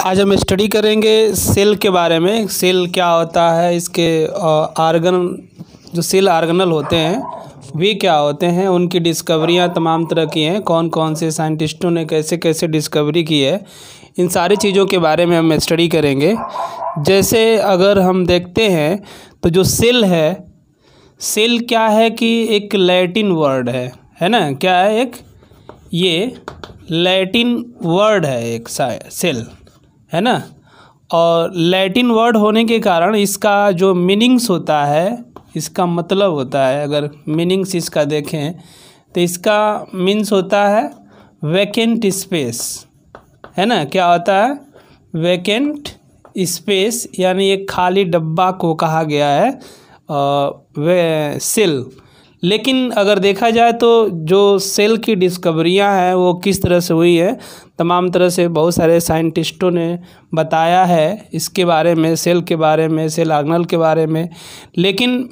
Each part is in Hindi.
आज हम स्टडी करेंगे सेल के बारे में। सेल क्या होता है, इसके आर्गन जो सेल आर्गनल होते हैं वे क्या होते हैं, उनकी डिस्कवरियां तमाम तरह की हैं, कौन कौन से साइंटिस्टों ने कैसे कैसे डिस्कवरी की है, इन सारी चीज़ों के बारे में हम स्टडी करेंगे। जैसे अगर हम देखते हैं तो जो सेल है, सेल क्या है कि एक लैटिन वर्ड है ना, क्या है, एक ये लैटिन वर्ड है, एक सेल है ना। और लैटिन वर्ड होने के कारण इसका जो मीनिंग्स होता है, इसका मतलब होता है, अगर मीनिंग्स इसका देखें तो इसका मीन्स होता है वैकेंट स्पेस, है ना। क्या होता है, वैकेंट स्पेस, यानी एक खाली डब्बा को कहा गया है वे सेल। लेकिन अगर देखा जाए तो जो सेल की डिस्कवरियां हैं वो किस तरह से हुई है, तमाम तरह से बहुत सारे साइंटिस्टों ने बताया है इसके बारे में, सेल के बारे में, सेल ऑर्गेनेल के बारे में। लेकिन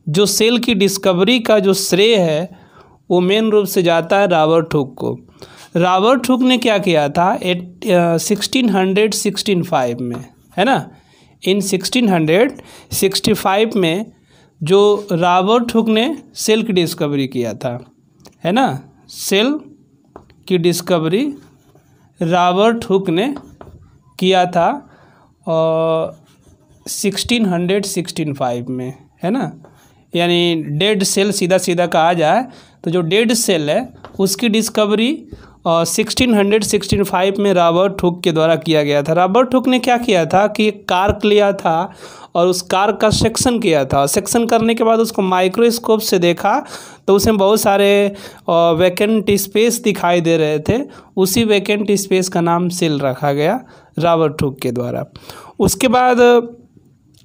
जो सेल की डिस्कवरी का जो श्रेय है वो मेन रूप से जाता है रॉबर्ट हुक को। रॉबर्ट हुक ने क्या किया था 1665 में, है ना। इन 1665 में जो रॉबर्ट हुक ने सेल की डिस्कवरी किया था, है ना। सेल की डिस्कवरी रॉबर्ट हुक ने किया था 1665 में, है ना। यानी डेड सेल सीधा सीधा कहा जाए तो जो डेड सेल है उसकी डिस्कवरी 1665 में रॉबर्ट हुक के द्वारा किया गया था। रॉबर्ट हुक ने क्या किया था कि एक कार्क लिया था और उस कार्क का सेक्शन किया था। सेक्शन करने के बाद उसको माइक्रोस्कोप से देखा तो उसमें बहुत सारे वैकेंट स्पेस दिखाई दे रहे थे। उसी वैकेंट स्पेस का नाम सेल रखा गया रॉबर्ट हुक के द्वारा। उसके बाद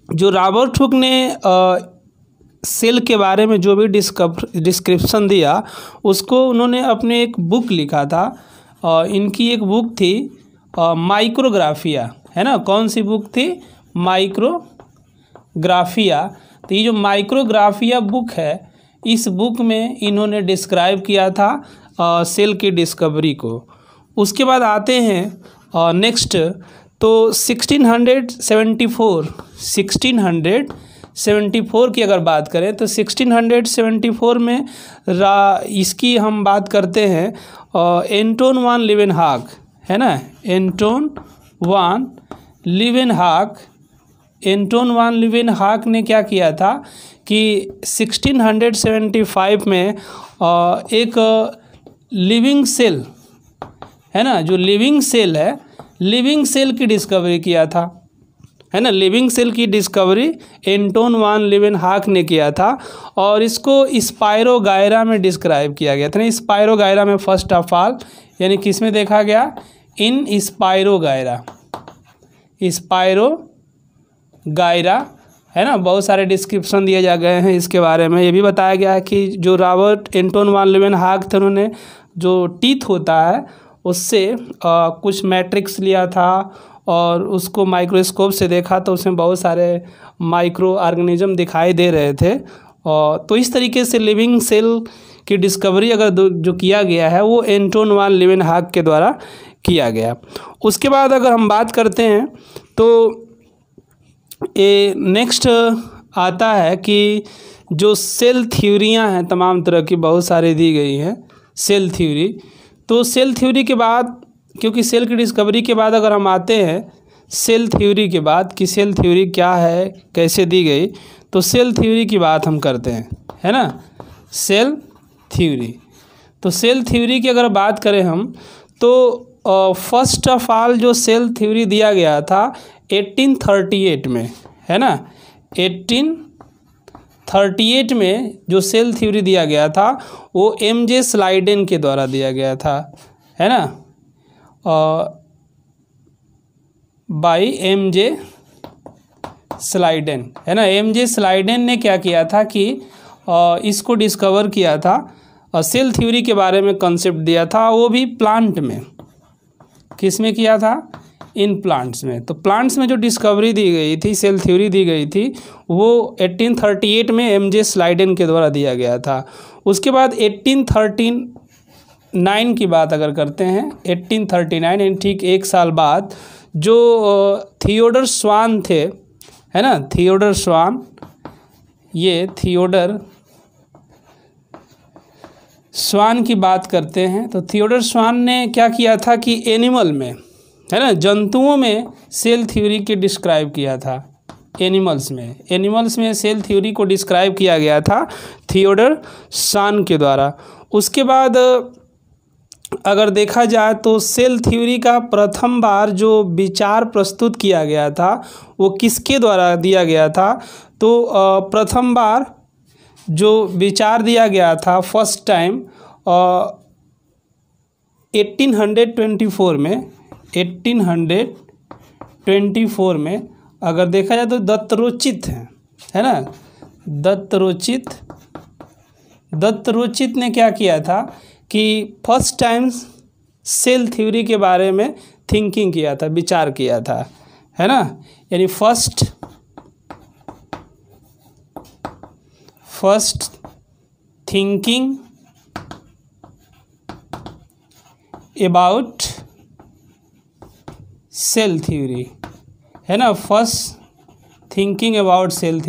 जो रॉबर्ट हुक ने सेल के बारे में जो भी डिस्क्रिप्शन दिया उसको उन्होंने अपने एक बुक लिखा था। इनकी एक बुक थी माइक्रोग्राफिया, है ना। कौन सी बुक थी, माइक्रोग्राफिया। तो ये जो माइक्रोग्राफिया बुक है, इस बुक में इन्होंने डिस्क्राइब किया था सेल की डिस्कवरी को। उसके बाद आते हैं नेक्स्ट, तो 1674 की अगर बात करें तो 1674 में इसकी हम बात करते हैं एंटोन वान लीवेनहॉक, है ना। एंटोन वान लीवेनहॉक ने क्या किया था कि 1675 में एक लिविंग सेल, है ना, जो लिविंग सेल है, लिविंग सेल की डिस्कवरी किया था, है ना। लिविंग सेल की डिस्कवरी एंटोन वान लीवेनहॉक ने किया था और इसको स्पायरोगायरा में डिस्क्राइब किया गया था। स्पायरोगायरा में फर्स्ट ऑफ ऑल, यानी किस में देखा गया, इन स्पायरोगायरा, है ना। बहुत सारे डिस्क्रिप्शन दिए जा गए हैं इसके बारे में। ये भी बताया गया है कि जो रॉबर्ट एंटोन वान लीवेनहॉक थे, उन्होंने जो टीथ होता है उससे कुछ मैट्रिक्स लिया था और उसको माइक्रोस्कोप से देखा तो उसमें बहुत सारे माइक्रो ऑर्गेनिज्म दिखाई दे रहे थे। तो इस तरीके से लिविंग सेल की डिस्कवरी अगर जो किया गया है वो एंटोन वान लीवेनहॉक के द्वारा किया गया। उसके बाद अगर हम बात करते हैं तो ये नेक्स्ट आता है कि जो सेल थ्योरियाँ हैं तमाम तरह की, बहुत सारी दी गई हैं सेल थ्योरी। तो सेल थ्योरी के बाद, क्योंकि सेल की डिस्कवरी के बाद अगर हम आते हैं सेल थ्योरी के बाद कि सेल थ्योरी क्या है, कैसे दी गई, तो सेल थ्योरी की बात हम करते हैं, है ना। सेल थ्योरी, तो सेल थ्योरी की अगर बात करें हम तो फर्स्ट ऑफ ऑल जो सेल थ्योरी दिया गया था 1838 में, है ना। 1838 में जो सेल थ्योरी दिया गया था वो MJ स्लाइडेन के द्वारा दिया गया था, है ना, बाई MJ स्लाइडेन, है ना। MJ स्लाइडेन ने क्या किया था कि इसको डिस्कवर किया था, सेल थ्योरी के बारे में कंसेप्ट दिया था, वो भी प्लांट में। किस में किया था, इन प्लांट्स में। तो प्लांट्स में जो डिस्कवरी दी गई थी, सेल थ्योरी दी गई थी, वो 1838 में MJ स्लाइडेन के द्वारा दिया गया था। उसके बाद 1839 की बात अगर करते हैं, 1839 ठीक एक साल बाद जो थियोडर स्वान थे, है ना, थियोडर स्वान, ये थियोडर स्वान की बात करते हैं। तो थियोडर स्वान ने क्या किया था कि एनिमल में, है ना, जंतुओं में सेल थ्योरी के डिस्क्राइब किया था। एनिमल्स में सेल थ्योरी को डिस्क्राइब किया गया था थियोडर स्वान के द्वारा। उसके बाद अगर देखा जाए तो सेल थ्योरी का प्रथम बार जो विचार प्रस्तुत किया गया था वो किसके द्वारा दिया गया था? तो प्रथम बार जो विचार दिया गया था फर्स्ट टाइम 1824 में अगर देखा जाए तो दत्तरोचित है ना, दत्तरोचित ने क्या किया था कि फर्स्ट टाइम सेल थ्योरी के बारे में थिंकिंग किया था, विचार किया था, है ना, यानी first thinking about cell theory, है ना, first thinking about cell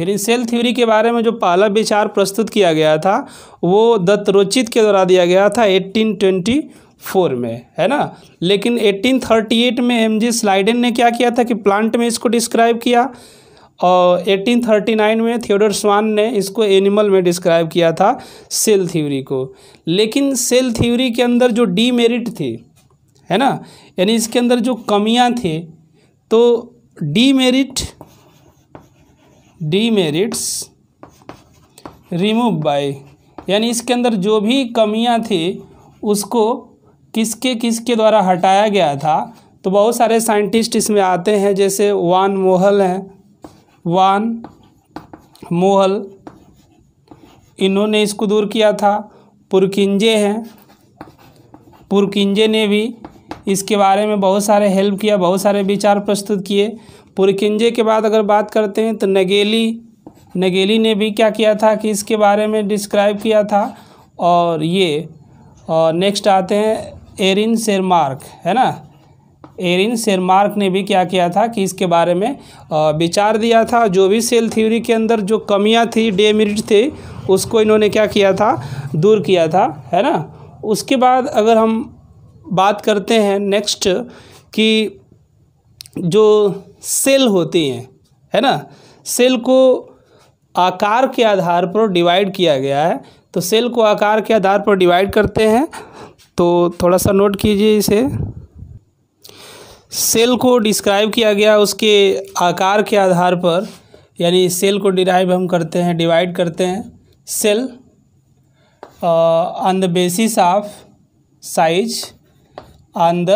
theory के बारे में जो पहला विचार प्रस्तुत किया गया था वो दत्तरोचित के द्वारा दिया गया था 1824 में, है ना। लेकिन 1838 में एमजी स्लाइडेन ने क्या किया था कि प्लांट में इसको डिस्क्राइब किया, और 1839 में थियोडर स्वान ने इसको एनिमल में डिस्क्राइब किया था सेल थ्योरी को। लेकिन सेल थ्योरी के अंदर जो डीमेरिट थी, है ना, यानी इसके अंदर जो कमियां थी, तो डीमेरिट्स रिमूव बाय, यानी इसके अंदर जो भी कमियां थी उसको किसके द्वारा हटाया गया था? तो बहुत सारे साइंटिस्ट इसमें आते हैं, जैसे वान मोहल, इन्होंने इसको दूर किया था। पुरकिंजे ने भी इसके बारे में बहुत सारे हेल्प किया, बहुत सारे विचार प्रस्तुत किए। पुरकिंजे के बाद अगर बात करते हैं तो नगेली ने भी क्या किया था कि इसके बारे में डिस्क्राइब किया था। और ये नेक्स्ट आते हैं एरिन शेरमार्क, है ना, एरिन शेरमार्क ने भी क्या किया था कि इसके बारे में विचार दिया था। जो भी सेल थ्योरी के अंदर जो कमियां थी, डेमेरिट थे, उसको इन्होंने क्या किया था, दूर किया था, है ना। उसके बाद अगर हम बात करते हैं नेक्स्ट कि जो सेल होती हैं, है ना, सेल को आकार के आधार पर डिवाइड किया गया है। तो सेल को आकार के आधार पर डिवाइड करते हैं, तो थोड़ा सा नोट कीजिए इसे। सेल को डिस्क्राइब किया गया उसके आकार के आधार पर, यानी सेल को डिराइव हम करते हैं, डिवाइड करते हैं cell on the basis of size, on the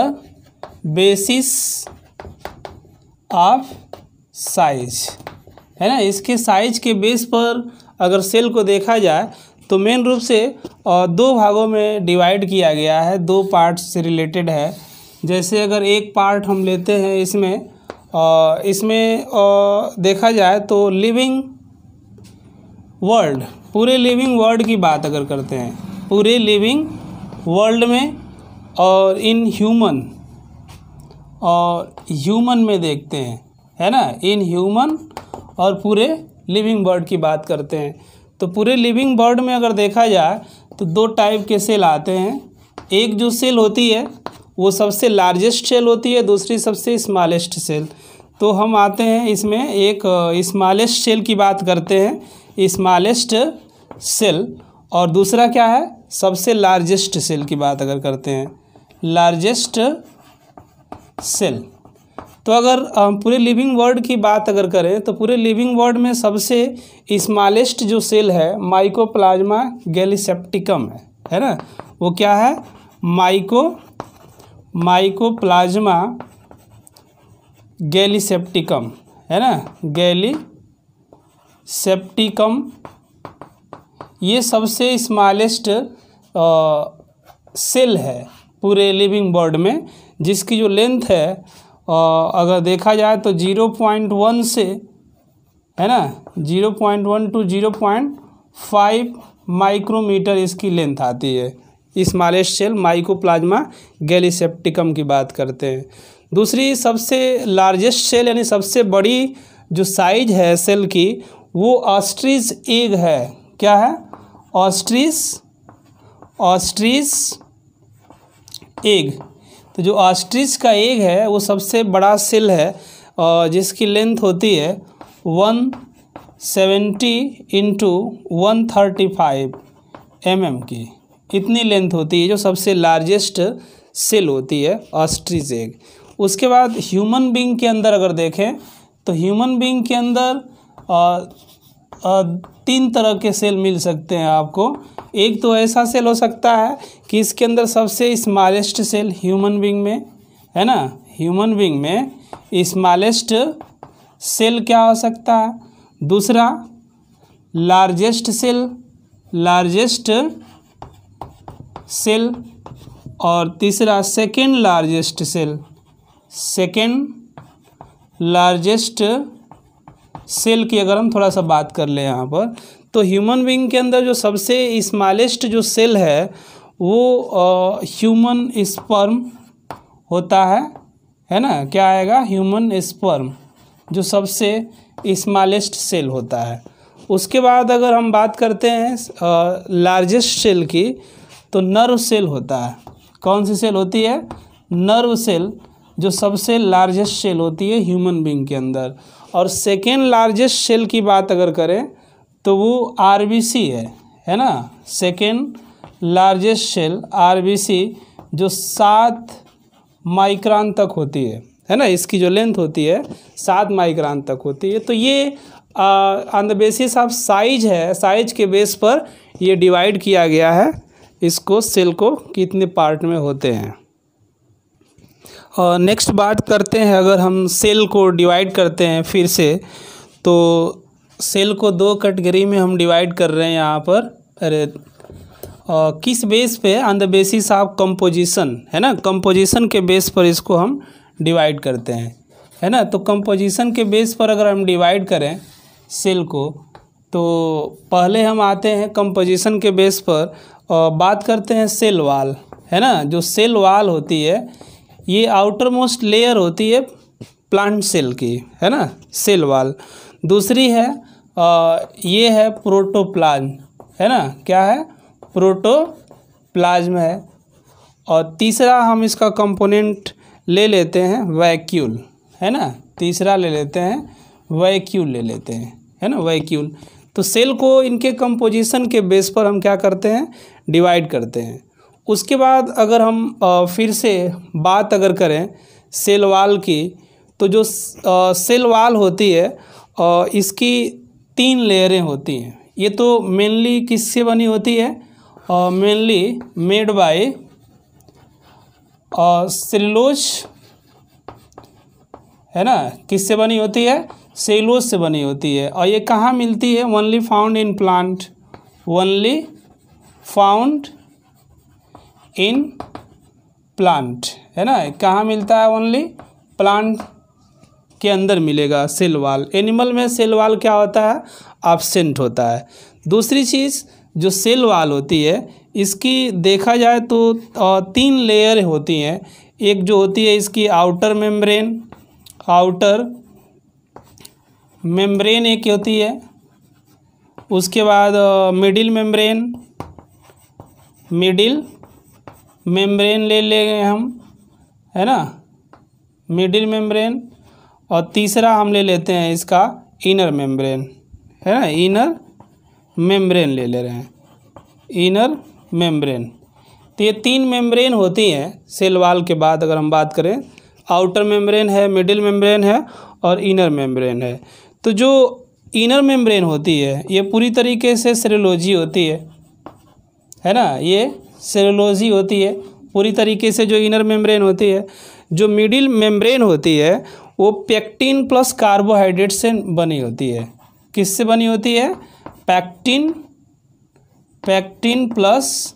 basis of size, है ना। इसके साइज के बेस पर अगर सेल को देखा जाए तो मेन रूप से दो भागों में डिवाइड किया गया है, दो पार्ट्स से रिलेटेड है। जैसे अगर एक पार्ट हम लेते हैं इसमें देखा जाए तो लिविंग वर्ल्ड, पूरे लिविंग वर्ल्ड की बात अगर करते हैं, पूरे लिविंग वर्ल्ड में और इन ह्यूमन में देखते हैं, है ना, इन ह्यूमन और पूरे लिविंग बर्ड की बात करते हैं। तो पूरे लिविंग बर्ड में अगर देखा जाए तो दो टाइप के सेल आते हैं। एक जो सेल होती है वो सबसे लार्जेस्ट सेल होती है, दूसरी सबसे स्मॉलेस्ट सेल। तो हम आते हैं इसमें एक स्मॉलेस्ट सेल की बात करते हैं, स्मॉलेस्ट सेल, और दूसरा क्या है, सबसे लार्जेस्ट सेल की बात अगर करते हैं, लार्जेस्ट सेल। तो अगर पूरे लिविंग वर्ल्ड की बात अगर करें तो पूरे लिविंग वर्ल्ड में सबसे स्मॉलेस्ट जो सेल है माइकोप्लाज्मा गैलीसेप्टिकम है ना। वो क्या है, माइकोप्लाज्मा गैलीसेप्टिकम, है ना, गैलीसेप्टिकम। ये सबसे स्मॉलेस्ट सेल है पूरे लिविंग वर्ल्ड में, जिसकी जो लेंथ है अगर देखा जाए तो 0.1 से, है ना, 0.1 to 0.5 माइक्रोमीटर इसकी लेंथ आती है। स्मॉलेस्ट सेल माइकोप्लाज्मा गैलीसेप्टिकम की बात करते हैं। दूसरी सबसे लार्जेस्ट सेल यानी सबसे बड़ी जो साइज है सेल की वो ऑस्ट्रिच एग है। क्या है? Ostrich egg. तो जो ऑस्ट्रिच का एग है वो सबसे बड़ा सेल है और जिसकी लेंथ होती है 170 इंटू 135 mm की। इतनी लेंथ होती है जो सबसे लार्जेस्ट सेल होती है ऑस्ट्रिच एग। उसके बाद ह्यूमन बीइंग के अंदर अगर देखें तो ह्यूमन बीइंग के अंदर 3 तरह के सेल मिल सकते हैं आपको। एक तो ऐसा सेल हो सकता है कि इसके अंदर सबसे स्मॉलेस्ट सेल ह्यूमन बीइंग में है ना, ह्यूमन बीइंग में स्मॉलेस्ट सेल क्या हो सकता है। दूसरा लार्जेस्ट सेल और तीसरा सेकेंड लार्जेस्ट सेल की अगर हम थोड़ा सा बात कर लें यहाँ पर, तो ह्यूमन बीइंग के अंदर जो सबसे स्मॉलेस्ट जो सेल है वो ह्यूमन स्पर्म होता है ना। क्या आएगा? ह्यूमन स्पर्म जो सबसे स्मॉलेस्ट सेल होता है। उसके बाद अगर हम बात करते हैं लार्जेस्ट सेल की तो नर्व सेल होता है। कौन सी सेल होती है? नर्व सेल जो सबसे लार्जेस्ट सेल होती है ह्यूमन बीइंग के अंदर। और सेकेंड लार्जेस्ट सेल की बात अगर करें तो वो आरबीसी है ना। सेकेंड लार्जेस्ट सेल आरबीसी जो 7 माइक्रोन तक होती है ना। इसकी जो लेंथ होती है 7 माइक्रोन तक होती है। तो ये on the basis of size है, साइज के बेस पर ये डिवाइड किया गया है इसको, सेल को कितने पार्ट में होते हैं। और नेक्स्ट बात करते हैं, अगर हम सेल को डिवाइड करते हैं फिर से, तो सेल को 2 कैटेगरी में हम डिवाइड कर रहे हैं यहाँ पर। किस बेस पे? On the basis of composition है ना। कंपोजिशन के बेस पर इसको हम डिवाइड करते हैं है ना। तो कंपोजिशन के बेस पर अगर हम डिवाइड करें सेल को तो पहले हम आते हैं कंपोजिशन के बेस पर और बात करते हैं सेल वाल है ना। जो सेल वाल होती है ये आउटर मोस्ट लेयर होती है प्लांट सेल की है ना, सेल वाल। दूसरी है ये है प्रोटोप्लाज्म है ना। क्या है? प्रोटोप्लाज्म है। और तीसरा हम इसका कंपोनेंट ले लेते हैं वैक्यूल है ना। तीसरा ले लेते हैं वैक्यूल ले लेते हैं है ना, वैक्यूल। तो सेल को इनके कंपोजिशन के बेस पर हम क्या करते हैं? डिवाइड करते हैं। उसके बाद अगर हम फिर से बात अगर करें सेल वाल की, तो जो सेल वाल होती है इसकी 3 लेयरें होती हैं। ये तो मेनली किससे बनी होती है? मेनली मेड बाय सेलुलोज है ना। किससे बनी होती है? सेलुलोज से बनी होती है। और ये कहाँ मिलती है? Only found in plant, only found in plant है ना। कहाँ मिलता है? ओनली प्लांट के अंदर मिलेगा सेल वाल। एनिमल में सेल वाल क्या होता है? एब्सेंट होता है। दूसरी चीज़ जो सेल वाल होती है इसकी देखा जाए तो 3 लेयर होती हैं। एक जो होती है इसकी आउटर मेम्ब्रेन एक होती है। उसके बाद मिडिल मेम्ब्रेन ले लेंगे हम है ना, मिडिल मेम्ब्रेन। और तीसरा हम ले लेते हैं इसका इनर मेम्ब्रेन है ना, इनर मेम्ब्रेन ले ले रहे हैं, इनर मेम्ब्रेन। तो ये 3 मेम्ब्रेन होती हैं सेल वाल के बाद अगर हम बात करें। आउटर मेम्ब्रेन है, मिडिल मेम्ब्रेन है और इनर मेम्ब्रेन है। तो जो इनर मेम्ब्रेन होती है ये पूरी तरीके से सेलुलोजी होती है ना। ये सेलुलोजी होती है पूरी तरीके से जो इनर मेम्ब्रेन होती है। जो मिडिल मेम्ब्रेन होती है वो पेक्टिन प्लस कार्बोहाइड्रेट से बनी होती है। किससे बनी होती है? पैक्टिन प्लस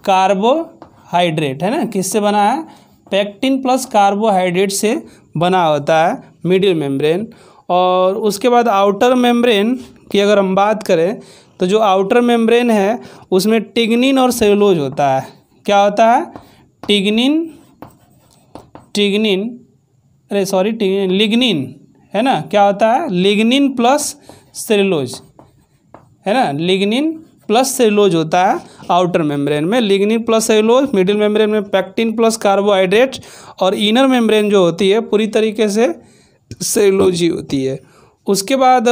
कार्बोहाइड्रेट है ना। किससे बना है? पैक्टिन प्लस कार्बोहाइड्रेट से बना होता है मिडिल मेम्ब्रेन। और उसके बाद आउटर मेम्ब्रेन की अगर हम बात करें तो जो आउटर मेम्ब्रेन है उसमें टिग्निन और सेलुलोज होता है। क्या होता है? टिग्निन अरे सॉरी लिग्निन, है ना, क्या होता है, लिग्निन प्लस सेलुलोज, है ना, लिग्निन प्लस सेलुलोज होता है आउटर मेम्ब्रेन में, lignin plus cellulose, middle membrane में पैक्टिन प्लस कार्बोहाइड्रेट, और इनर मेम्ब्रेन जो होती है पूरी तरीके से सेलुलोज ही होती है। उसके बाद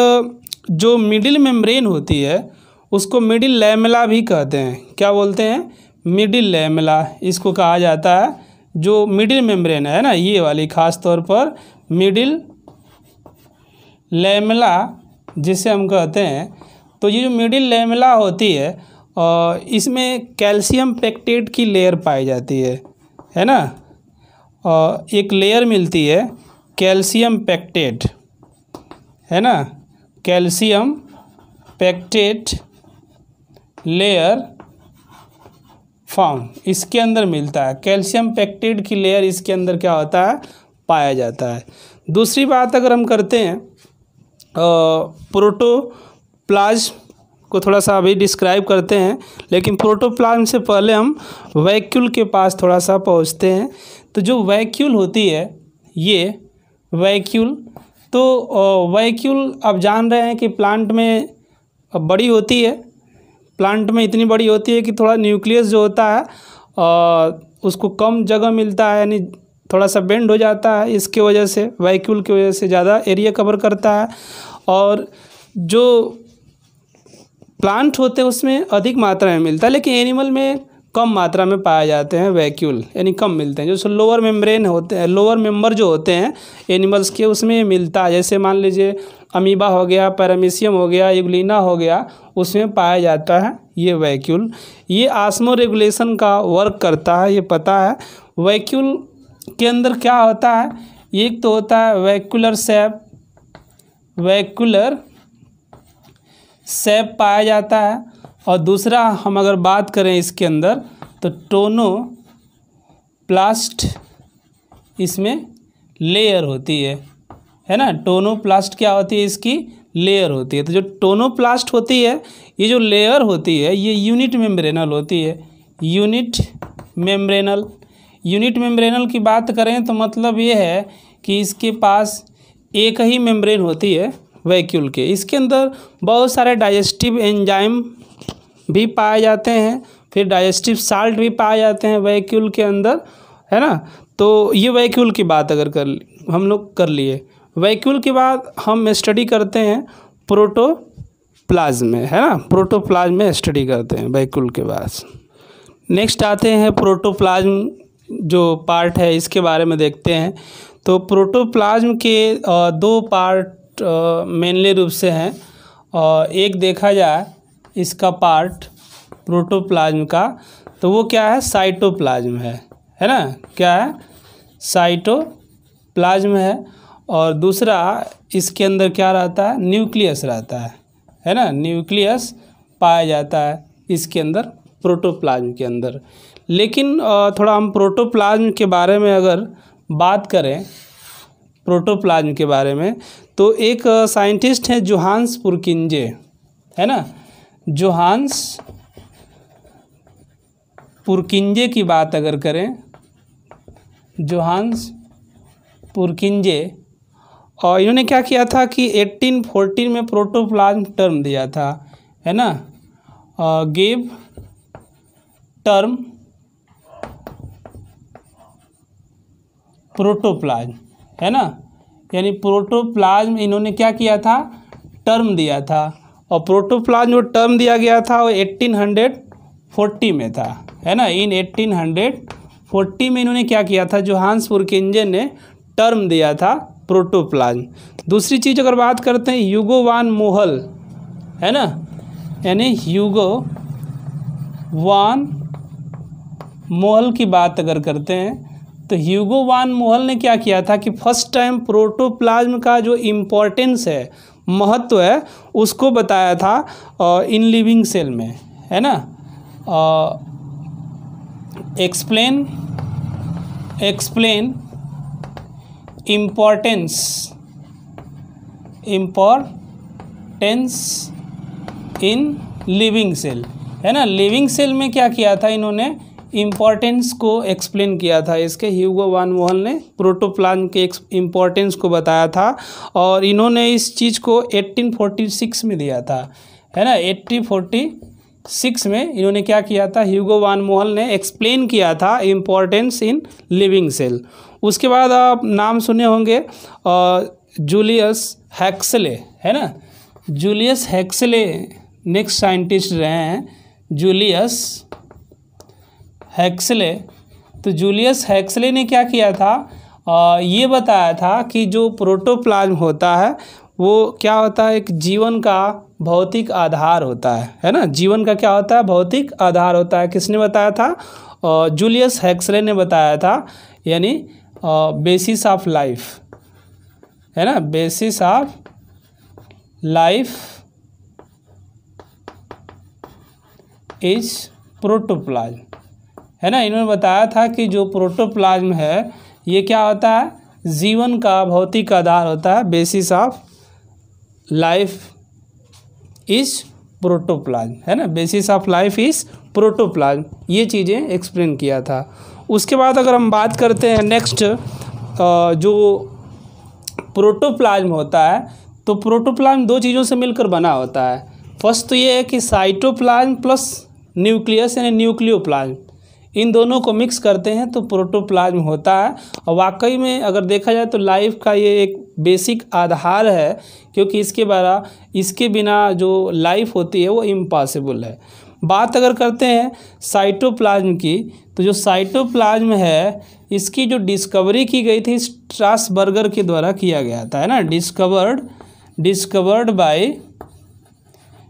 जो मिडिल मेम्ब्रेन होती है उसको मिडिल लैमेला भी कहते हैं। क्या बोलते हैं, मिडिल लैमेला, इसको कहा जाता है। जो मिडिल मेम्ब्रेन है ना, ये वाली खास तौर पर मिडिल लैमेला जिसे हम कहते हैं, तो ये जो मिडिल लैमेला होती है इसमें कैल्शियम पेक्टेट की लेयर पाई जाती है ना, एक लेयर मिलती है कैल्शियम पेक्टेट, है ना, कैल्शियम पेक्टेट लेयर फाउंड, इसके अंदर मिलता है कैल्शियम पेक्टेट की लेयर, इसके अंदर क्या होता है, पाया जाता है। दूसरी बात अगर हम करते हैं प्रोटोप्लाज्म को थोड़ा सा अभी डिस्क्राइब करते हैं, लेकिन प्रोटोप्लाज्म से पहले हम वैक्यूल के पास थोड़ा सा पहुंचते हैं। तो जो वैक्यूल होती है, ये वैक्यूल, तो वैक्यूल आप जान रहे हैं कि प्लांट में बड़ी होती है, प्लांट में इतनी बड़ी होती है कि थोड़ा न्यूक्लियस जो होता है उसको कम जगह मिलता है, यानी थोड़ा सा बेंड हो जाता है, इसके वजह से वैक्यूल की वजह से ज़्यादा एरिया कवर करता है। और जो प्लांट होते हैं उसमें अधिक मात्रा में मिलता है, लेकिन एनिमल में कम मात्रा में पाए जाते हैं वैक्यूल, यानी कम मिलते हैं। जो लोअर मेम्ब्रेन होते हैं, लोअर मेंबर जो होते हैं एनिमल्स के, उसमें मिलता है। जैसे मान लीजिए अमीबा हो गया, पैरामीशियम हो गया, यूग्लिना हो गया, उसमें पाया जाता है ये वैक्यूल। ये ऑस्मो रेगुलेशन का वर्क करता है, ये पता है। वैक्यूल के अंदर क्या होता है, एक तो होता है वैक्यूलर सैप, वैक्यूलर सैप पाया जाता है, और दूसरा हम अगर बात करें इसके अंदर तो टोनोप्लास्ट, इसमें लेयर होती है ना, टोनोप्लास्ट क्या होती है, इसकी लेयर होती है। तो जो टोनोप्लास्ट होती है, ये जो लेयर होती है, ये यूनिट मेम्ब्रेनल होती है, यूनिट मेम्ब्रेनल। यूनिट मेम्ब्रेनल की बात करें तो मतलब ये है कि इसके पास एक ही मेम्ब्रेन होती है वैक्यूल के। इसके अंदर बहुत सारे डाइजेस्टिव एंजाइम भी पाए जाते हैं, फिर डाइजेस्टिव साल्ट भी पाए जाते हैं वैक्यूल के अंदर, है ना। तो ये वैक्यूल की बात अगर हम लोग कर लिए। वैक्यूल के बाद हम स्टडी करते हैं प्रोटोप्लाज्म में, है ना, प्रोटोप्लाज्म में स्टडी करते हैं वैक्यूल के बाद। नेक्स्ट आते हैं प्रोटोप्लाज्म जो पार्ट है, इसके बारे में देखते हैं। तो प्रोटोप्लाज्म के दो पार्ट मेनली रूप से हैं। एक देखा जाए इसका पार्ट प्रोटोप्लाज्म का, तो वो क्या है, साइटोप्लाज्म है ना, क्या है, साइटोप्लाज्म है। और दूसरा इसके अंदर क्या रहता है, न्यूक्लियस रहता है ना, न्यूक्लियस पाया जाता है इसके अंदर, प्रोटोप्लाज्म के अंदर। लेकिन थोड़ा हम प्रोटोप्लाज्म के बारे में अगर बात करें, प्रोटोप्लाज्म के बारे में, तो एक साइंटिस्ट है जोहान्स पुरकिंजे, है ना, जोहान्स पुरकिंजे की बात अगर करें, जोहान्स पुरकिंजे, और इन्होंने क्या किया था कि 1814 में प्रोटोप्लाज्म टर्म दिया था, है ना, गिव टर्म प्रोटोप्लाज्म, है ना, यानी प्रोटोप्लाज्म इन्होंने क्या किया था, टर्म दिया था। और प्रोटोप्लाज्म जो टर्म दिया गया था वो 1840 में था, है ना, इन 1840 में इन्होंने क्या किया था, जोहान्स पुरकिंजे ने टर्म दिया था प्रोटोप्लाज्म। दूसरी चीज़ अगर बात करते हैं ह्यूगो वान मोहल, है ना, यानी ह्यूगो वान मोहल की बात अगर करते हैं, तो ह्यूगो वान मोहल ने क्या किया था कि फर्स्ट टाइम प्रोटोप्लाज्म का जो इम्पोर्टेंस है, महत्व है, उसको बताया था इन लिविंग सेल में, है ना। Explain importance in living cell, है ना। लिविंग सेल में क्या किया था इन्होंने, इम्पोर्टेंस को एक्सप्लेन किया था। इसके ह्यूगो वान मोहल ने प्रोटोप्लाज्म के इम्पोर्टेंस को बताया था और इन्होंने इस चीज़ को 1846 में दिया था, है ना। 1846 में इन्होंने क्या किया था, ह्यूगो वान मोहल ने एक्सप्लेन किया था इम्पोर्टेंस इन लिविंग सेल। उसके बाद आप नाम सुने होंगे जूलियस हेक्सले, है ना। जूलियस हेक्सले नेक्स्ट साइंटिस्ट रहे हैं, जूलियस हेक्सले। तो जूलियस हेक्सले ने क्या किया था, ये बताया था कि जो प्रोटोप्लाज्म होता है वो क्या होता है, एक जीवन का भौतिक आधार होता है ना। जीवन का क्या होता है, भौतिक आधार होता है। किसने बताया था, जूलियस हेक्सले ने बताया था, यानी बेसिस ऑफ लाइफ, है ना। Basis of life is protoplasm, है ना। इन्होंने बताया था कि जो प्रोटोप्लाज्म है ये क्या होता है, जीवन का भौतिक आधार होता है। Basis of life is protoplasm, है ना। Basis of life is protoplasm, ये चीज़ें एक्सप्लेन किया था। उसके बाद अगर हम बात करते हैं नेक्स्ट, जो प्रोटोप्लाज्म होता है, तो प्रोटोप्लाज्म दो चीज़ों से मिलकर बना होता है। फर्स्ट तो ये है कि साइटोप्लाज्म प्लस न्यूक्लियस यानी न्यूक्लियोप्लाज्म, इन दोनों को मिक्स करते हैं तो प्रोटोप्लाज्म होता है। और वाकई में अगर देखा जाए तो लाइफ का ये एक बेसिक आधार है, क्योंकि इसके बिना जो लाइफ होती है वो इम्पॉसिबल है। बात अगर करते हैं साइटोप्लाज्म की, तो जो साइटोप्लाज्म है इसकी जो डिस्कवरी की गई थी स्ट्रासबर्गर के द्वारा किया गया था, है ना। डिस्कवर्ड बाय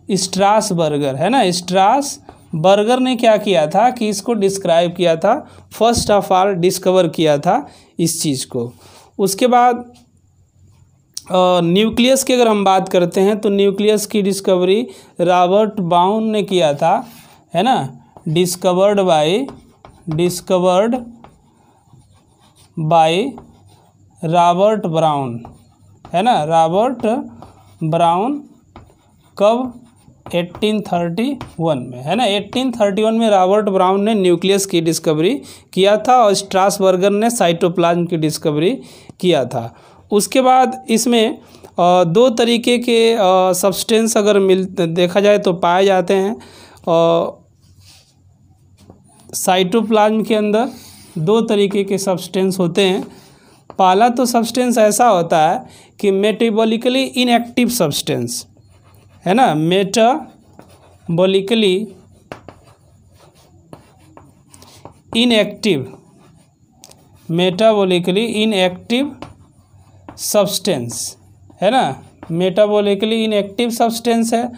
स्ट्रासबर्गर, है ना। स्ट्रासबर्गर ने क्या किया था कि इसको डिस्क्राइब किया था, फर्स्ट ऑफ ऑल डिस्कवर किया था इस चीज़ को। उसके बाद न्यूक्लियस की अगर हम बात करते हैं तो न्यूक्लियस की डिस्कवरी रॉबर्ट ब्राउन ने किया था, है ना। डिस्कवर्ड बाय रॉबर्ट ब्राउन, है ना। रॉबर्ट ब्राउन कब, 1831 में, है ना। 1831 में रॉबर्ट ब्राउन ने न्यूक्लियस की डिस्कवरी किया था और स्ट्रासबर्गर ने साइटोप्लाज्म की डिस्कवरी किया था। उसके बाद इसमें दो तरीके के सब्सटेंस अगर देखा जाए तो पाए जाते हैं। साइटोप्लाज्म के अंदर दो तरीके के सब्सटेंस होते हैं। पहला तो सब्सटेंस ऐसा होता है कि मेटाबॉलिकली इनएक्टिव सब्सटेंस, है ना। मेटाबॉलिकली इनएक्टिव सब्सटेंस, है ना। मेटाबॉलिकली इनएक्टिव सब्सटेंस है।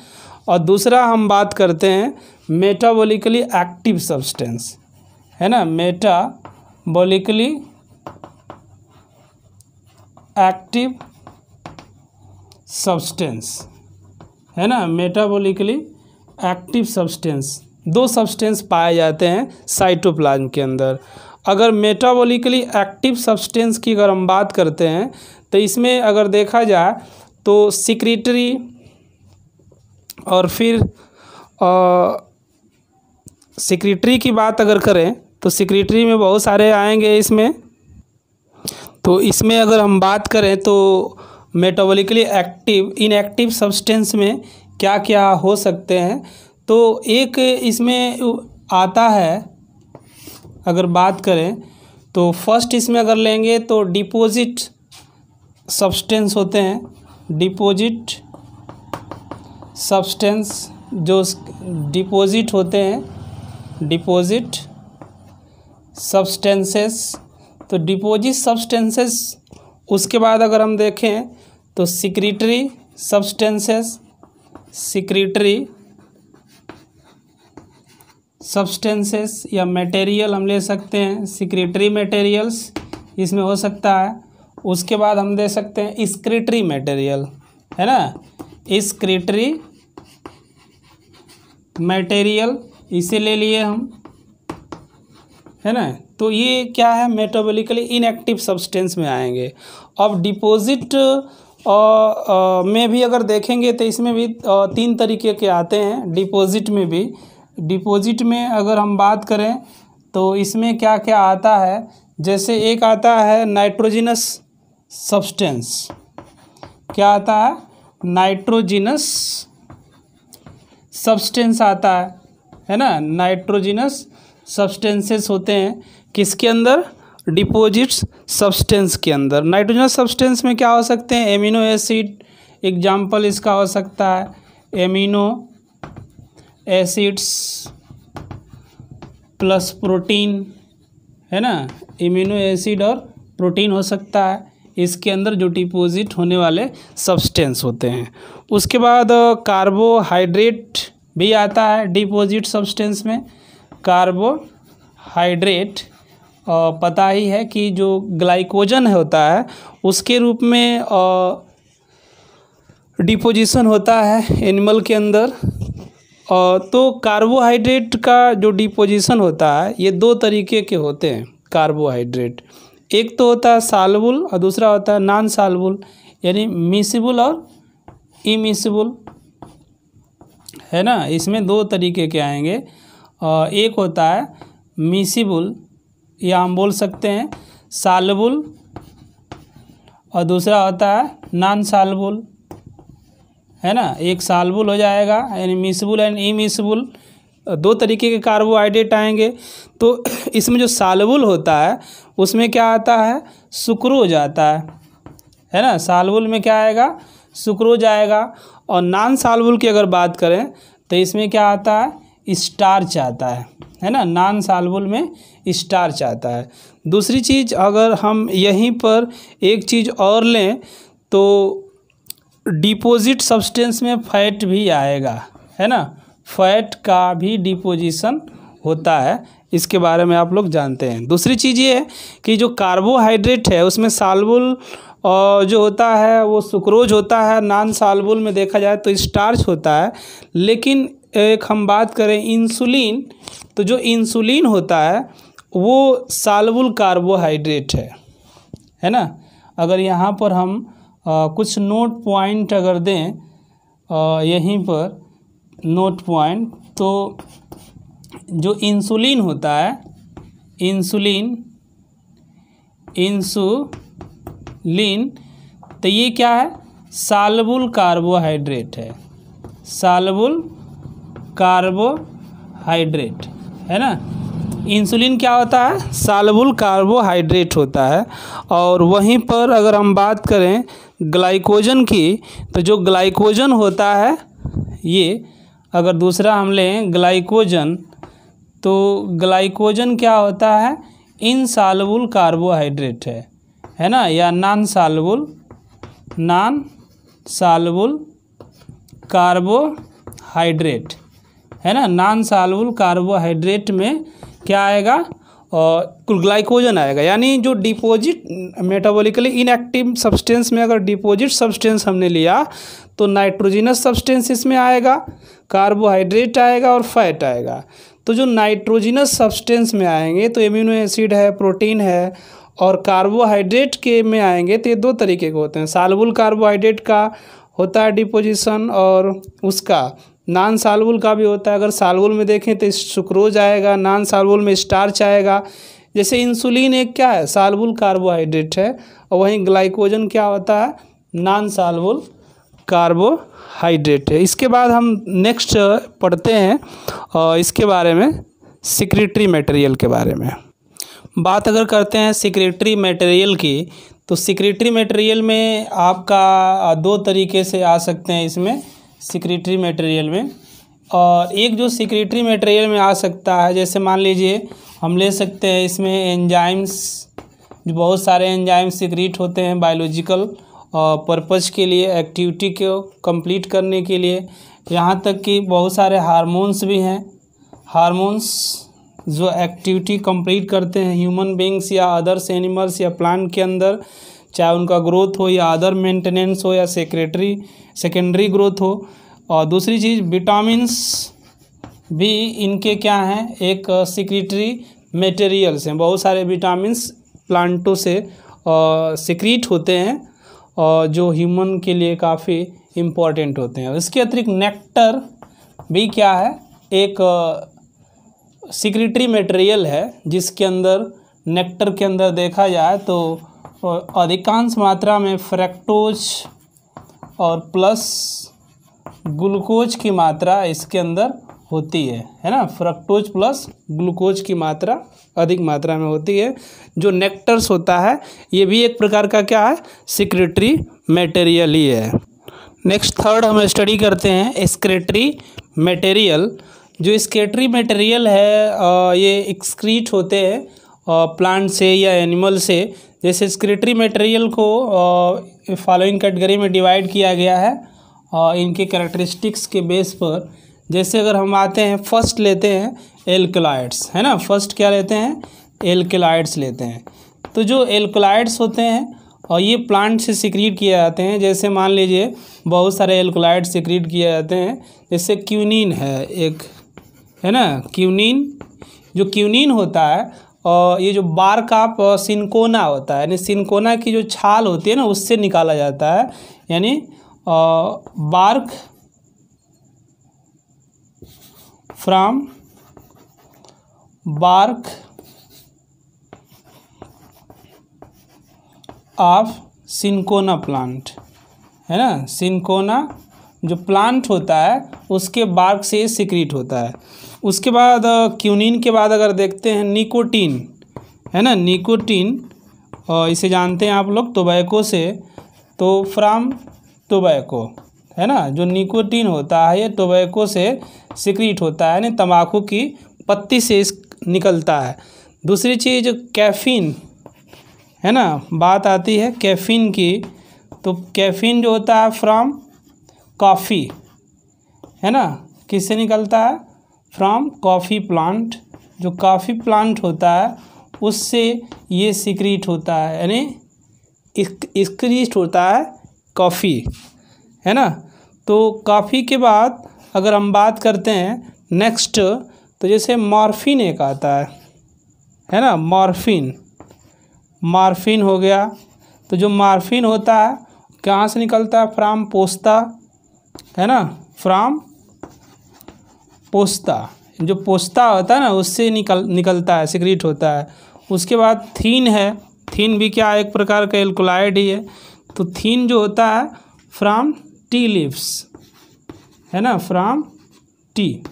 और दूसरा हम बात करते हैं मेटाबॉलिकली एक्टिव सब्सटेंस, है ना। मेटाबॉलिकली एक्टिव सब्सटेंस, है ना। मेटाबॉलिकली एक्टिव सब्सटेंस, दो सब्सटेंस पाए जाते हैं साइटोप्लाज्म के अंदर। अगर मेटाबॉलिकली एक्टिव सब्सटेंस की अगर हम बात करते हैं तो इसमें अगर देखा जाए तो सिक्रीटरी और फिर सिक्रीटरी की बात अगर करें तो सिक्रीटरी में बहुत सारे आएंगे इसमें। तो इसमें अगर हम बात करें तो मेटाबॉलिकली इनएक्टिव सब्सटेंस में क्या क्या हो सकते हैं, तो एक इसमें आता है अगर बात करें तो फर्स्ट इसमें अगर लेंगे तो डिपॉजिट सब्सटेंस होते हैं। डिपॉजिट सब्सटेंस जो डिपॉजिट होते हैं, डिपॉजिट सब्सटेंसेस, तो डिपॉजिट सब्सटेंसेस। उसके बाद अगर हम देखें तो सिक्रीटरी सब्सटेंसेस, सिक्रीटरी सब्सटेंसेस या मटेरियल हम ले सकते हैं, सिक्रीटरी मटेरियल्स इसमें हो सकता है। उसके बाद हम दे सकते हैं एक्सक्रीटरी मटेरियल, है ना। एक्सक्रीटरी मटेरियल इसे ले लिए हम, है ना। तो ये क्या है, मेटाबॉलिकली इनएक्टिव सब्सटेंस में आएंगे। अब डिपॉजिट में भी अगर देखेंगे तो इसमें भी तीन तरीके के आते हैं डिपॉजिट में भी। डिपॉजिट में अगर हम बात करें तो इसमें क्या क्या आता है, जैसे एक आता है नाइट्रोजिनस सब्सटेंस। क्या आता है? नाइट्रोजिनस सब्सटेंस आता है ना। नाइट्रोजिनस सब्सटेंसेस होते हैं किसके अंदर? डिपोजिट्स सब्सटेंस के अंदर। नाइट्रोजनस सब्सटेंस में क्या हो सकते हैं? एमिनो एसिड, एग्जाम्पल इसका हो सकता है एमिनो एसिड्स प्लस प्रोटीन, है ना। एमिनो एसिड और प्रोटीन हो सकता है इसके अंदर जो डिपोजिट होने वाले सब्सटेंस होते हैं। उसके बाद कार्बोहाइड्रेट भी आता है डिपोजिट सब्सटेंस में। कार्बोहाइड्रेट पता ही है कि जो ग्लाइकोजन होता है उसके रूप में डिपोजिशन होता है एनिमल के अंदर। तो कार्बोहाइड्रेट का जो डिपोजिशन होता है ये दो तरीके के होते हैं कार्बोहाइड्रेट। एक तो होता है सॉल्युबल और दूसरा होता है नॉन सॉल्युबल, यानी मिसिबल और इमिसिबल, है ना। इसमें दो तरीके के आएंगे। एक होता है मिसिबल, या हम बोल सकते हैं सॉल्युबल, और दूसरा होता है नॉन सॉल्युबल, है ना। एक सॉल्युबल हो जाएगा यानी मिसिबल एंड इमिसिबल, दो तरीके के कार्बोहाइड्रेट आएंगे। तो इसमें जो सॉल्युबल होता है उसमें क्या आता है? सुक्रोज आता है ना। सॉल्युबल में क्या आएगा? सुक्रोज आएगा। और नॉन सॉल्युबल की अगर बात करें तो इसमें क्या आता है? स्टार्च आता है ना। नॉन सॉल्युबल में स्टार्च आता है। दूसरी चीज़ अगर हम यहीं पर एक चीज़ और लें तो डिपोजिट सब्सटेंस में फैट भी आएगा, है ना। फैट का भी डिपोजिशन होता है, इसके बारे में आप लोग जानते हैं। दूसरी चीज़ ये है कि जो कार्बोहाइड्रेट है उसमें सॉल्युबल जो होता है वो सुक्रोज होता है, नॉन सॉल्युबल में देखा जाए तो स्टार्च होता है। लेकिन एक हम बात करें इंसुलिन, तो जो इंसुलिन होता है वो सॉल्युबल कार्बोहाइड्रेट है ना। अगर यहाँ पर हम कुछ नोट पॉइंट अगर दें यहीं पर नोट पॉइंट, तो जो इंसुलिन होता है, इंसुलिन तो ये क्या है? सॉल्युबल कार्बोहाइड्रेट है, सॉल्युबल कार्बोहाइड्रेट, है ना। इंसुलिन क्या होता है? सॉल्युबल कार्बोहाइड्रेट होता है। और वहीं पर अगर हम बात करें ग्लाइकोजन की, तो जो ग्लाइकोजन होता है ये, अगर दूसरा हम लें ग्लाइकोजन, तो ग्लाइकोजन क्या होता है? इनसॉल्युबल कार्बोहाइड्रेट है ना, या नॉन सॉल्युबल कार्बोहाइड्रेट, है ना। नॉन सॉल्युबल कार्बोहाइड्रेट में क्या आएगा? ग्लाइकोजन आएगा। यानी जो डिपोजिट मेटाबॉलिकली इनएक्टिव सब्सटेंस में अगर डिपोजिट सब्सटेंस हमने लिया तो नाइट्रोजिनस सब्सटेंस इसमें आएगा, कार्बोहाइड्रेट आएगा और फैट आएगा। तो जो नाइट्रोजिनस सब्सटेंस में आएंगे तो एमिनो एसिड है, प्रोटीन है, और कार्बोहाइड्रेट के में आएंगे तो ये दो तरीके के होते हैं। सॉल्युबल कार्बोहाइड्रेट का होता है डिपोजिशन और उसका नॉन सॉल्युबल का भी होता है। अगर सॉल्युबल में देखें तो सुक्रोज आएगा, नॉन सॉल्युबल में स्टार्च आएगा। जैसे इंसुलिन एक क्या है? सॉल्युबल कार्बोहाइड्रेट है, और वहीं ग्लाइकोजन क्या होता है? नॉन सॉल्युबल कार्बोहाइड्रेट है। इसके बाद हम नेक्स्ट पढ़ते हैं इसके बारे में, सिक्रीटरी मटेरियल के बारे में बात अगर करते हैं सिक्रीटरी मटेरियल की, तो सिक्रीटरी मटेरियल में आपका दो तरीके से आ सकते हैं इसमें सिक्रीटरी मटेरियल में। और एक जो सिक्रीटरी मटेरियल में आ सकता है, जैसे मान लीजिए हम ले सकते हैं इसमें एंजाइम्स, जो बहुत सारे एंजाइम्स सिक्रीट होते हैं बायोलॉजिकल पर्पज़ के लिए, एक्टिविटी को कंप्लीट करने के लिए। यहाँ तक कि बहुत सारे हार्मोन्स भी हैं, हार्मोन्स जो एक्टिविटी कंप्लीट करते हैं ह्यूमन बींग्स या अदर्स एनिमल्स या प्लांट के अंदर, चाहे उनका ग्रोथ हो या अदर मेंटेनेंस हो या सेकेंडरी ग्रोथ हो। और दूसरी चीज़ विटामिन्स भी इनके क्या हैं? एक सिक्रीटरी मटेरियल्स हैं। बहुत सारे विटामिन्स प्लांटों से सिक्रीट होते हैं और जो ह्यूमन के लिए काफ़ी इम्पॉर्टेंट होते हैं। इसके अतिरिक्त नेक्टर भी क्या है? एक सिक्रीटरी मटेरियल है जिसके अंदर नेक्टर के अंदर देखा जाए तो अधिकांश मात्रा में फ्रक्टोज और प्लस ग्लूकोज की मात्रा इसके अंदर होती है ना। फ्रक्टोज प्लस ग्लूकोज की मात्रा अधिक मात्रा में होती है। जो नेक्टर्स होता है ये भी एक प्रकार का क्या है, सिक्रीटरी मटेरियल ही है। नेक्स्ट थर्ड हम स्टडी करते हैं एक्सक्रीटरी मटेरियल। जो एक्सक्रीटरी मटेरियल है ये एक्सक्रीट होते हैं प्लांट से या एनिमल से। जैसे एक्सक्रीटरी मटेरियल को फॉलोइंग कैटेगरी में डिवाइड किया गया है इनके कैरेक्टरिस्टिक्स के बेस पर। जैसे अगर हम आते हैं फर्स्ट लेते हैं एल्कलॉइड्स, है ना। फर्स्ट क्या लेते हैं, एल्कलॉइड्स लेते हैं। तो जो एल्कलॉइड्स होते हैं और ये प्लांट से सिक्रीट किए जाते हैं। जैसे मान लीजिए बहुत सारे एल्कलॉइड्स सिक्रीट किए जाते हैं। जैसे क्यूनिन है एक, है ना। क्यूनिन, जो क्यूनिन होता है और ये जो बार्क ऑफ सिनकोना होता है, यानी सिनकोना की जो छाल होती है ना उससे निकाला जाता है। यानी bark from bark of cinchona plant, है ना। सिनकोना जो प्लांट होता है उसके बार्क से सिक्रीट होता है। उसके बाद क्यूनिन के बाद अगर देखते हैं निकोटीन, है ना। निकोटीन इसे जानते हैं आप लोग टोबैको से, तो फ्रॉम टोबैको, है ना। जो निकोटीन होता है ये टोबैको से सिक्रीट होता है, यानी तंबाकू की पत्ती से निकलता है। दूसरी चीज़ कैफ़ीन, है ना। बात आती है कैफ़ीन की, तो कैफ़ीन जो होता है फ्रॉम कॉफ़ी, है ना। किससे निकलता है, फ्रॉम कॉफ़ी प्लांट। जो कॉफ़ी प्लांट होता है उससे ये सिक्रीट होता है, यानी एक्सक्रीट होता है कॉफ़ी, है ना। तो कॉफ़ी के बाद अगर हम बात करते हैं नेक्स्ट, तो जैसे मॉर्फिन एक आता है ना। मॉर्फिन, मॉर्फिन हो गया। तो जो मॉर्फिन होता है कहाँ से निकलता है, फ्रॉम पोस्ता, है ना। फ्रॉम पोस्ता, जो पोस्ता होता है ना उससे निकलता है, सिक्रीट होता है। उसके बाद थीन है। थीन भी क्या एक प्रकार का एल्कोलाइड ही है। तो थीन जो होता है फ्रॉम टी लीव्स, है ना। फ्रॉम टी,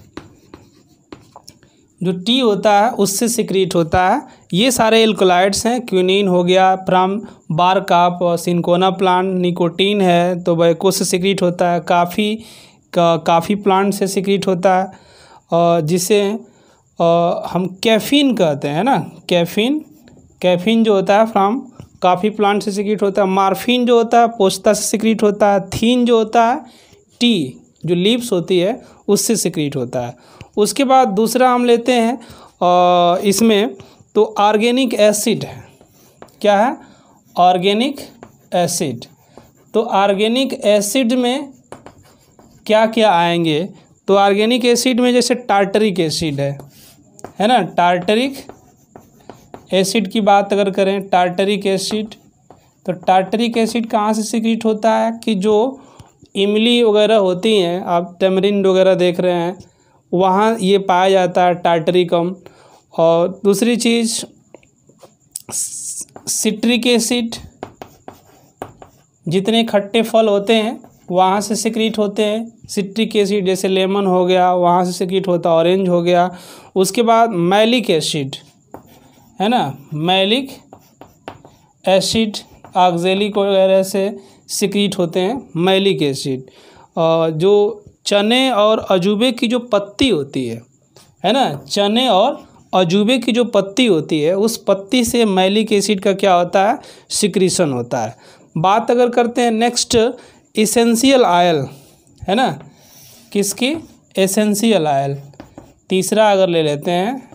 जो टी होता है उससे सिक्रीट होता है। ये सारे एल्कोलाइड्स हैं। क्यूनिन हो गया from bark of cinchona plant, nicotine है तो टोबैको से सिक्रीट होता है, काफ़ी प्लांट से सिक्रीट होता है जिसे हम कैफ़ीन कहते हैं ना। कैफ़ीन जो होता है फ्रॉम काफ़ी प्लांट से सिक्रीट होता है। मॉर्फिन जो होता है पोस्ता से सिक्रीट होता है। थीन जो होता है टी जो लीव्स होती है उससे सिक्रीट होता है। उसके बाद दूसरा हम लेते हैं इसमें तो ऑर्गेनिक एसिड है। क्या है, ऑर्गेनिक एसिड। तो ऑर्गेनिक एसिड में क्या क्या आएंगे, तो ऑर्गेनिक एसिड में जैसे टार्टरिक एसिड है ना। टार्टरिक एसिड की बात अगर करें, टार्टरिक एसिड, तो टार्टरिक एसिड कहाँ से सिक्रीट होता है कि जो इमली वगैरह होती हैं, आप टेमरिंड वगैरह देख रहे हैं वहाँ ये पाया जाता है टार्टरिकम। और दूसरी चीज़ सिट्रिक एसिड, जितने खट्टे फल होते हैं वहाँ से सिक्रीट होते हैं सिट्रिक एसिड। जैसे लेमन हो गया वहाँ से सिक्रीट होता है, ऑरेंज हो गया। उसके बाद मैलिक एसिड, है ना। मैलिक एसिड ऑक्जेलिक वगैरह से सिक्रीट होते हैं मैलिक एसिड। जो चने और अजूबे की जो पत्ती होती है ना, चने और अजूबे की जो पत्ती होती है उस पत्ती से मैलिक एसिड का क्या होता है, सिक्रीशन होता है। बात अगर करते हैं नेक्स्ट एसेंशियल ऑयल, है ना। किसकी, एसेंशियल ऑयल। तीसरा अगर ले लेते हैं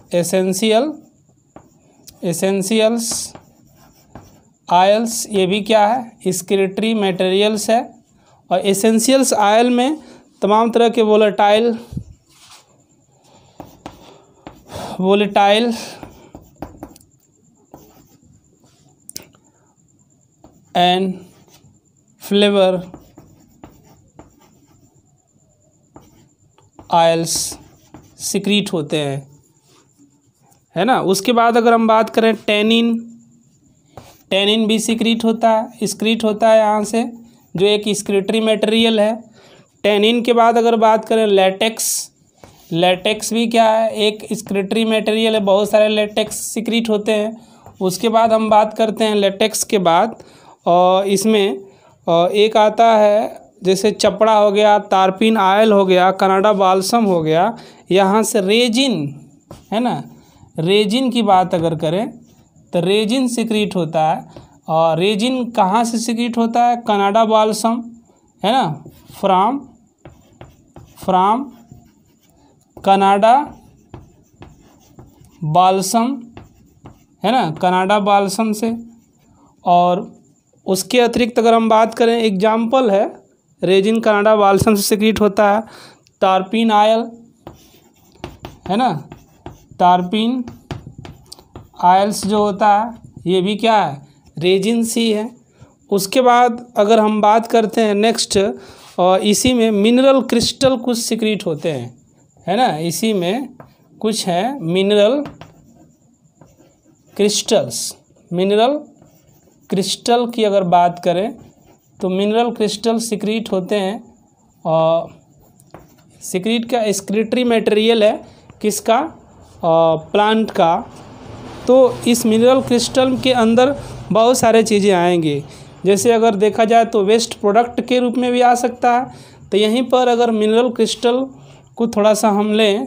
एसेंशियल्स ऑयल्स, ये भी क्या है, एक्सक्रीटरी मटेरियल्स है। और एसेंशियल्स ऑयल में तमाम तरह के volatile and flavour oils secrete होते हैं, है ना। उसके बाद अगर हम बात करें टेनिन, टेनिन भी सिक्रीट होता है यहाँ से, जो एक एक्सक्रीटरी मटेरियल है। टेनिन के बाद अगर बात करें लेटेक्स, लेटेक्स भी क्या है, एक एक्सक्रीटरी मटेरियल है, बहुत सारे लेटेक्स सिक्रीट होते हैं। उसके बाद हम बात करते हैं लेटेक्स के बाद, और इसमें एक आता है जैसे चपड़ा हो गया, तारपीन आयल हो गया, कनाडा बाल्सम हो गया, यहाँ से रेजिन, है ना। रेजिन की बात अगर करें तो रेजिन सिक्रीट होता है, और रेजिन कहाँ से सिक्रीट होता है, कनाडा बाल्सम, है ना, फ्राम कनाडा बाल्सम, है ना, कनाडा बाल्सम से। और उसके अतिरिक्त अगर हम बात करें, एग्जाम्पल है रेजिन कनाडा बाल्सम से सिक्रीट होता है तारपीन आयल, है ना, तारपीन आयल्स जो होता है ये भी क्या है, रेजिन सी है। उसके बाद अगर हम बात करते हैं नेक्स्ट, और इसी में मिनरल क्रिस्टल कुछ सिक्रीट होते हैं, है ना, इसी में कुछ है मिनरल क्रिस्टल्स। मिनरल क्रिस्टल की अगर बात करें तो मिनरल क्रिस्टल सिक्रीट होते हैं, और सिक्रीट का एक्सक्रीटरी मटेरियल है किसका, प्लांट का। तो इस मिनरल क्रिस्टल के अंदर बहुत सारे चीज़ें आएंगी, जैसे अगर देखा जाए तो वेस्ट प्रोडक्ट के रूप में भी आ सकता है। तो यहीं पर अगर मिनरल क्रिस्टल को थोड़ा सा हम लें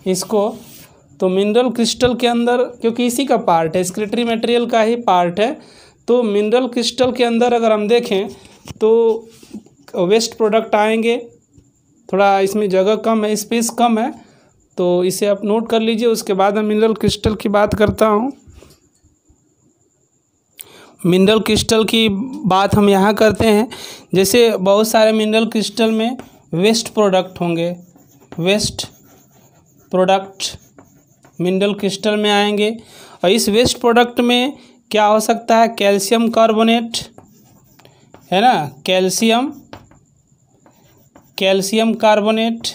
इसको, तो मिनरल क्रिस्टल के अंदर, क्योंकि इसी का पार्ट है, एक्सक्रीटरी मटेरियल का ही पार्ट है, तो मिनरल क्रिस्टल के अंदर अगर हम देखें तो वेस्ट प्रोडक्ट आएंगे। थोड़ा इसमें जगह कम है, स्पेस कम है, तो इसे आप नोट कर लीजिए। उसके बाद मैं मिनरल क्रिस्टल की बात करता हूँ। मिनरल क्रिस्टल की बात हम यहाँ करते हैं, जैसे बहुत सारे मिनरल क्रिस्टल में वेस्ट प्रोडक्ट होंगे, वेस्ट प्रोडक्ट मिनरल क्रिस्टल में आएंगे। और इस वेस्ट प्रोडक्ट में क्या हो सकता है, कैल्शियम कार्बोनेट, है ना, कैल्शियम कार्बोनेट,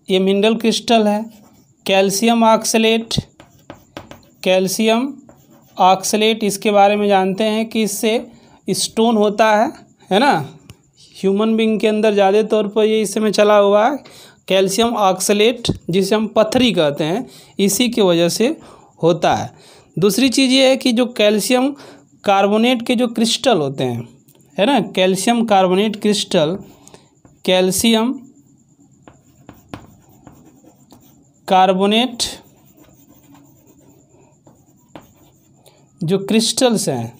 ये मिनरल क्रिस्टल है। कैल्शियम ऑक्सलेट, इसके बारे में जानते हैं कि इससे स्टोन होता है ना, ह्यूमन बीइंग के अंदर ज़्यादा तौर पर ये इस समय चला हुआ है कैल्शियम ऑक्सलेट, जिसे हम पत्थरी कहते हैं, इसी की वजह से होता है। दूसरी चीज़ ये है कि जो कैल्शियम कार्बोनेट के जो क्रिस्टल होते हैं, है ना, calcium carbonate crystal, calcium carbonate जो क्रिस्टल्स हैं,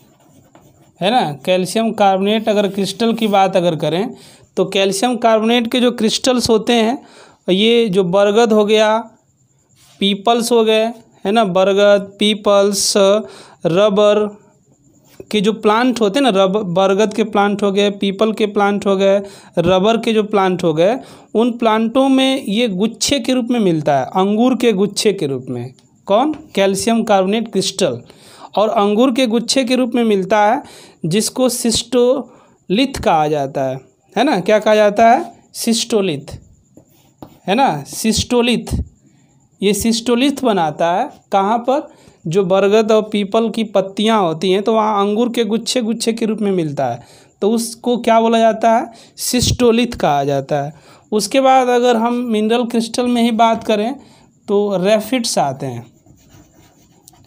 है ना, कैल्शियम कार्बोनेट अगर क्रिस्टल की बात अगर करें तो कैल्शियम कार्बोनेट के जो क्रिस्टल्स होते हैं, ये जो बरगद हो गया, पीपल्स हो गए, है ना, बरगद, पीपल्स, रबर के जो प्लांट होते हैं ना, बरगद के प्लांट हो गए, पीपल के प्लांट हो गए, रबर के जो प्लांट हो गए, उन प्लांटों में ये गुच्छे के रूप में मिलता है, अंगूर के गुच्छे के रूप में। कौन, कैल्शियम कार्बोनेट क्रिस्टल, और अंगूर के गुच्छे के रूप में मिलता है, जिसको सिस्टोलिथ कहा जाता है ना, क्या कहा जाता है, सिस्टोलिथ, है ना, सिस्टोलिथ। ये सिस्टोलिथ बनाता है कहाँ पर, जो बरगद और पीपल की पत्तियाँ होती हैं, तो वहाँ अंगूर के गुच्छे गुच्छे के रूप में मिलता है, तो उसको क्या बोला जाता है, सिस्टोलिथ कहा जाता है। उसके बाद अगर हम मिनरल क्रिस्टल में ही बात करें तो रेफिट्स आते हैं,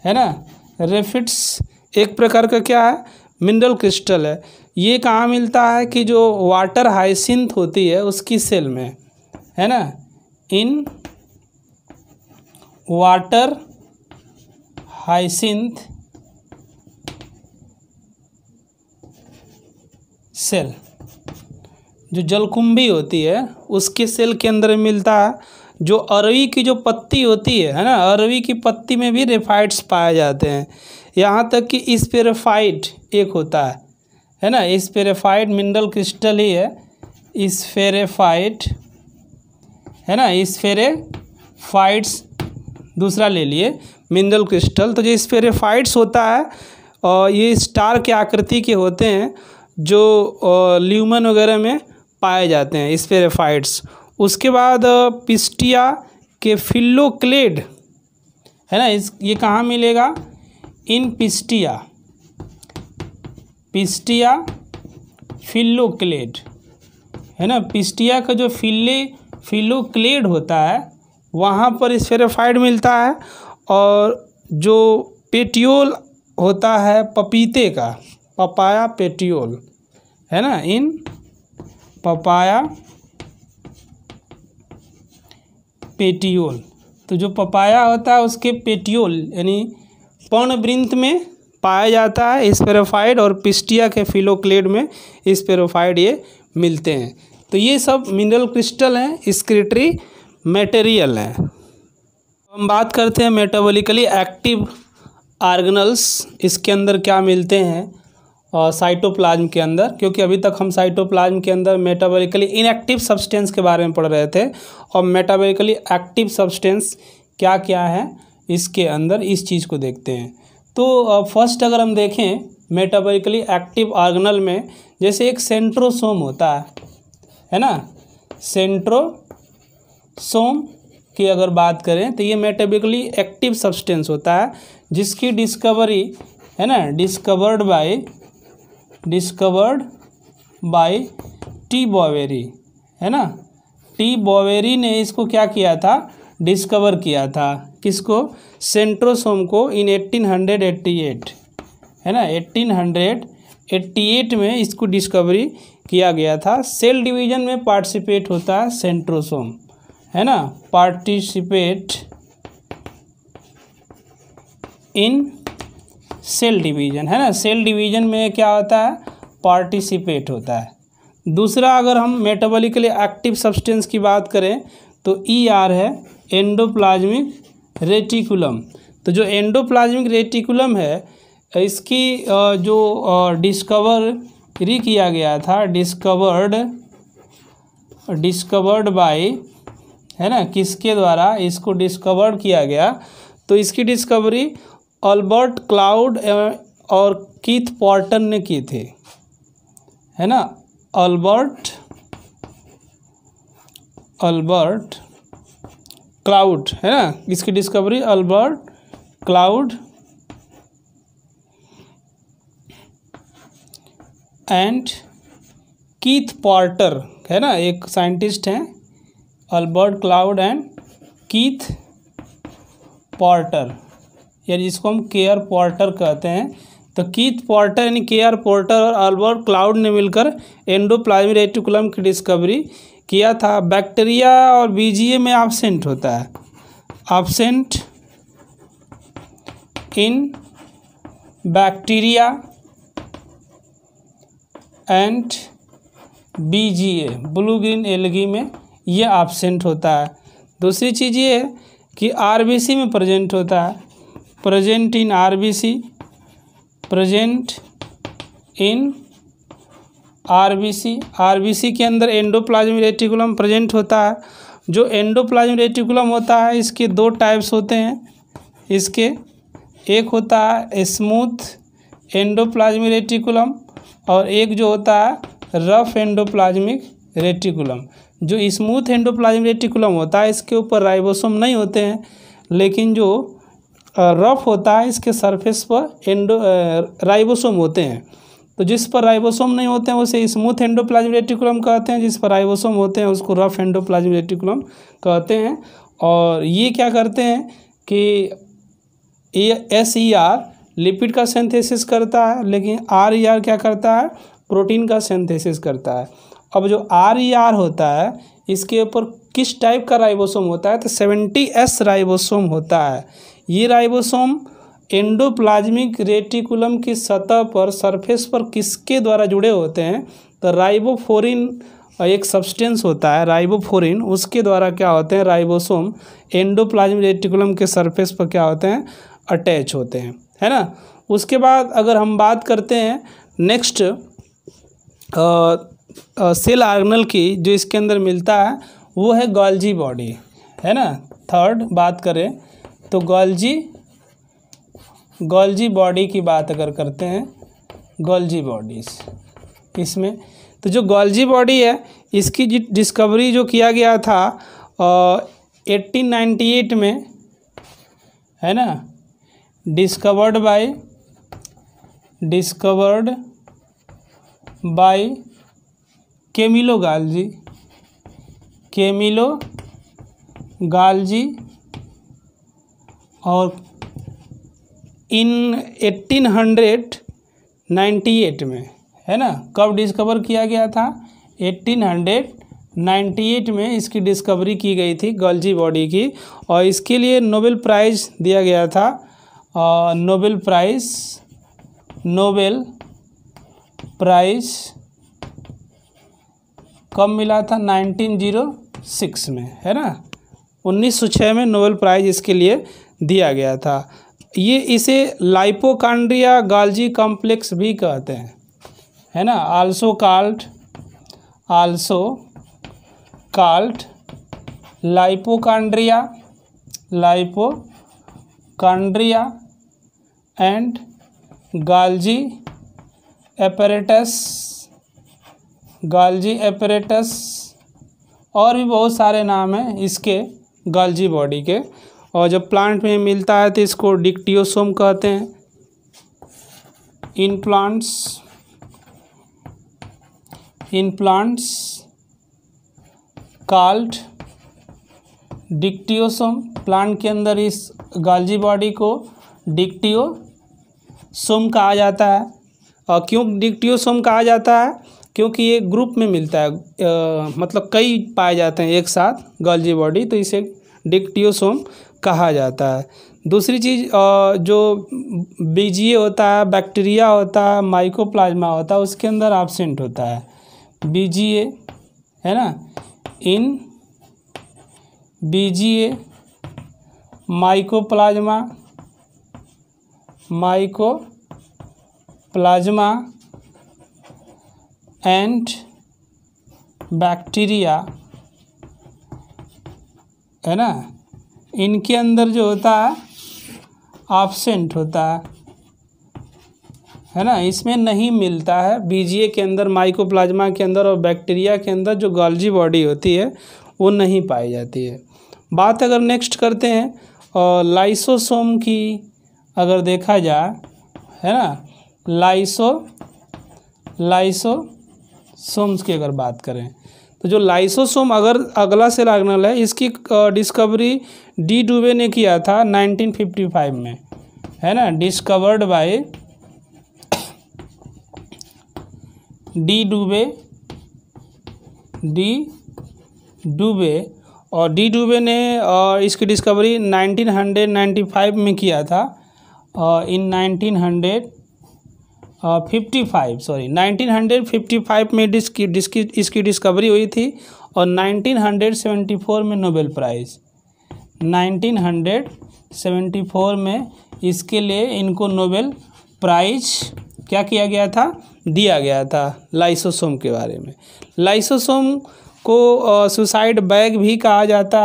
है ना। रेफिट्स एक प्रकार का क्या है, मिनरल क्रिस्टल है। ये कहाँ मिलता है कि जो वाटर हाइसिंथ होती है उसकी सेल में, है ना, इन वाटर हाइसिंथ सेल, जो जलकुंभी होती है उसके सेल के अंदर मिलता है। जो अरवी की जो पत्ती होती है ना, अरवी की पत्ती में भी रेफाइट्स पाए जाते हैं। यहाँ तक कि स्फेरिफाइट एक होता है ना, स्फेरिफाइट मिनरल क्रिस्टल ही है, स्फेरिफाइट, है ना, स्फेरिफाइट्स दूसरा ले लिए मिनरल क्रिस्टल। तो जो स्फेरिफाइट्स होता है, और ये स्टार के आकृति के होते हैं, जो ल्यूमन वगैरह में पाए जाते हैं स्फेरिफाइट्स। उसके बाद पिस्टिया इसके फिलोक्लेड है ना, ये कहाँ मिलेगा? इन पिस्टिया फिलोक्लेड है ना। पिस्टिया का जो फिलोक्लेड होता है वहाँ पर स्फेरिफाइड मिलता है। और जो पेटियोल होता है पपीते का, पपाया पेटियोल है ना, इन पपाया पेटियोल। तो जो पपाया होता है उसके पेटियोल यानी पर्णवृंत में पाया जाता है स्फेरिफाइड, और पिस्टिया के फिलोक्लेड में स्फेरिफाइड ये मिलते हैं। तो ये सब मिनरल क्रिस्टल हैं, एक्सक्रीटरी मटेरियल हैं। हम बात करते हैं मेटाबॉलिकली एक्टिव ऑर्गेनल्स, इसके अंदर क्या मिलते हैं और साइटोप्लाज्म के अंदर, क्योंकि अभी तक हम साइटोप्लाज्म के अंदर मेटाबॉलिकली इनएक्टिव सब्सटेंस के बारे में पढ़ रहे थे, और मेटाबॉलिकली एक्टिव सब्सटेंस क्या क्या है इसके अंदर, इस चीज़ को देखते हैं। तो फर्स्ट अगर हम देखें मेटाबॉलिकली एक्टिव ऑर्गेनल में, जैसे एक सेंट्रोसोम होता है ना, सेंट्रोसोम की अगर बात करें तो ये मेटाबॉलिकली एक्टिव सब्सटेंस होता है, जिसकी डिस्कवरी है ना डिस्कवर्ड बाय टी बॉवेरी है ना। टी बॉवेरी ने इसको क्या किया था? डिस्कवर किया था। किसको? सेंट्रोसोम को इन 1888 है ना, 1888 में इसको डिस्कवरी किया गया था। सेल डिवीजन में पार्टिसिपेट होता है सेंट्रोसोम है ना, पार्टिसिपेट इन सेल डिवीजन है ना, सेल डिवीजन में क्या होता है? पार्टिसिपेट होता है। दूसरा अगर हम मेटाबॉलिकली एक्टिव सब्सटेंस की बात करें तो ER है, एंडोप्लाज्मिक रेटिकुलम। तो जो एंडोप्लाज्मिक रेटिकुलम है इसकी जो डिस्कवरी किया गया था, डिस्कवर्ड बाय है ना, किसके द्वारा इसको डिस्कवर्ड किया गया? तो इसकी डिस्कवरी अल्बर्ट क्लाउड और कीथ पॉर्टन ने की थी है ना। अल्बर्ट क्लाउड है ना, इसकी discovery Albert cloud and Keith Porter है ना, एक साइंटिस्ट हैं Albert cloud and Keith Porter, यानी जिसको हम केयर पॉर्टर कहते हैं। तो कीथ पॉर्टर यानी केयर पॉर्टर और अल्बर्ट क्लाउड ने मिलकर एंडोप्लाज्मिक रेटिकुलम की डिस्कवरी किया था। बैक्टीरिया और BGA में एब्सेंट होता है, absent in bacteria and BGA blue green algae में ये एब्सेंट होता है। दूसरी चीज़ ये है कि RBC में प्रेजेंट होता है, प्रेजेंट इन RBC के अंदर एंडोप्लाज्मिक रेटिकुलम प्रेजेंट होता है। जो एंडोप्लाज्मिक रेटिकुलम होता है इसके दो टाइप्स होते हैं, इसके एक होता है स्मूथ एंडोप्लाज्मिक रेटिकुलम और एक जो होता है रफ एंडोप्लाज्मिक रेटिकुलम। जो स्मूथ एंडोप्लाज्मिक रेटिकुलम होता है इसके ऊपर राइबोसोम नहीं होते हैं, लेकिन जो रफ होता है इसके सरफेस पर राइबोसोम होते हैं। तो जिस पर राइबोसोम नहीं होते हैं उसे स्मूथ एंडोप्लाज्मिक रेटिकुलम कहते हैं, जिस पर राइबोसोम होते हैं उसको रफ एंडोप्लाज्मिक रेटिकुलम कहते हैं। और ये क्या करते हैं कि SER लिपिड का सिंथेसिस करता है, लेकिन RER क्या करता है? प्रोटीन का सिंथेसिस करता है। अब जो RER होता है इसके ऊपर किस टाइप का राइबोसोम होता है? तो 70S राइबोसोम होता है। ये राइबोसोम एंडोप्लाज्मिक रेटिकुलम की सतह पर सरफेस पर किसके द्वारा जुड़े होते हैं? तो राइबोफ्लोरिन एक सब्सटेंस होता है राइबोफ्लोरिन, उसके द्वारा क्या होते हैं? राइबोसोम एंडोप्लाज्मिक रेटिकुलम के सरफेस पर क्या होते हैं? अटैच होते हैं है ना। उसके बाद अगर हम बात करते हैं नेक्स्ट सेल ऑर्गेनल की, जो इसके अंदर मिलता है वो है गोल्जी बॉडी है ना। थर्ड बात करें तो गोल्जी बॉडी की बात अगर करते हैं, गोल्जी बॉडीज़ इसमें, तो जो गोल्जी बॉडी है इसकी डिस्कवरी जो किया गया था 1898 में, है ना, डिस्कवर्ड बाय कैमिलो गाल्जी और इन 1898 में, है ना, कब डिस्कवर किया गया था? 1898 में इसकी डिस्कवरी की गई थी गाल्जी बॉडी की, और इसके लिए नोबेल प्राइज़ दिया गया था। नोबेल प्राइज़ कब मिला था? 1906 में, है ना, 1906 में नोबेल प्राइज़ इसके लिए दिया गया था। ये इसे लाइपोकांड्रिया गाल्जी कॉम्प्लेक्स भी कहते हैं, है ना, also called lipochondria and Golgi apparatus, और भी बहुत सारे नाम हैं इसके गाल्जी बॉडी के। और जब प्लांट में मिलता है तो इसको डिक्टियोसोम कहते हैं। In plants called dictyosome, plant के अंदर इस गाल्जी बॉडी को डिक्टियोसोम कहा जाता है। और क्यों डिक्टियोसोम कहा जाता है? क्योंकि ये ग्रुप में मिलता है, मतलब कई पाए जाते हैं एक साथ गाल्जी बॉडी, तो इसे डिक्टियोसोम कहा जाता है। दूसरी चीज़, जो बीजीए होता है, बैक्टीरिया होता है, माइकोप्लाज्मा होता है, उसके अंदर एब्सेंट होता है बीजीए, है ना। इन बीजीए माइकोप्लाज्मा एंड बैक्टीरिया, है ना, इनके अंदर जो होता है एब्सेंट होता है ना, इसमें नहीं मिलता है। बीजीए के अंदर, माइकोप्लाज्मा के अंदर और बैक्टीरिया के अंदर जो गाल्जी बॉडी होती है वो नहीं पाई जाती है। बात अगर नेक्स्ट करते हैं और लाइसोसोम की अगर देखा जाए, है ना, लाइसोसोम्स की अगर बात करें तो जो लाइसोसोम अगर अगला सेल ऑर्गेनेल है, इसकी डिस्कवरी डी डुबे ने किया था 1955 में, है ना, डिस्कवर्ड बाय डी डुबे और डी डुबे ने इसकी डिस्कवरी 1995 में किया था। इन 1955 में इसकी डिस्कवरी हुई थी, और 1974 में नोबेल प्राइज़, 1974 में इसके लिए इनको नोबेल प्राइज़ क्या किया गया था? दिया गया था लाइसोसोम के बारे में। लाइसोसोम को सुसाइड बैग भी कहा जाता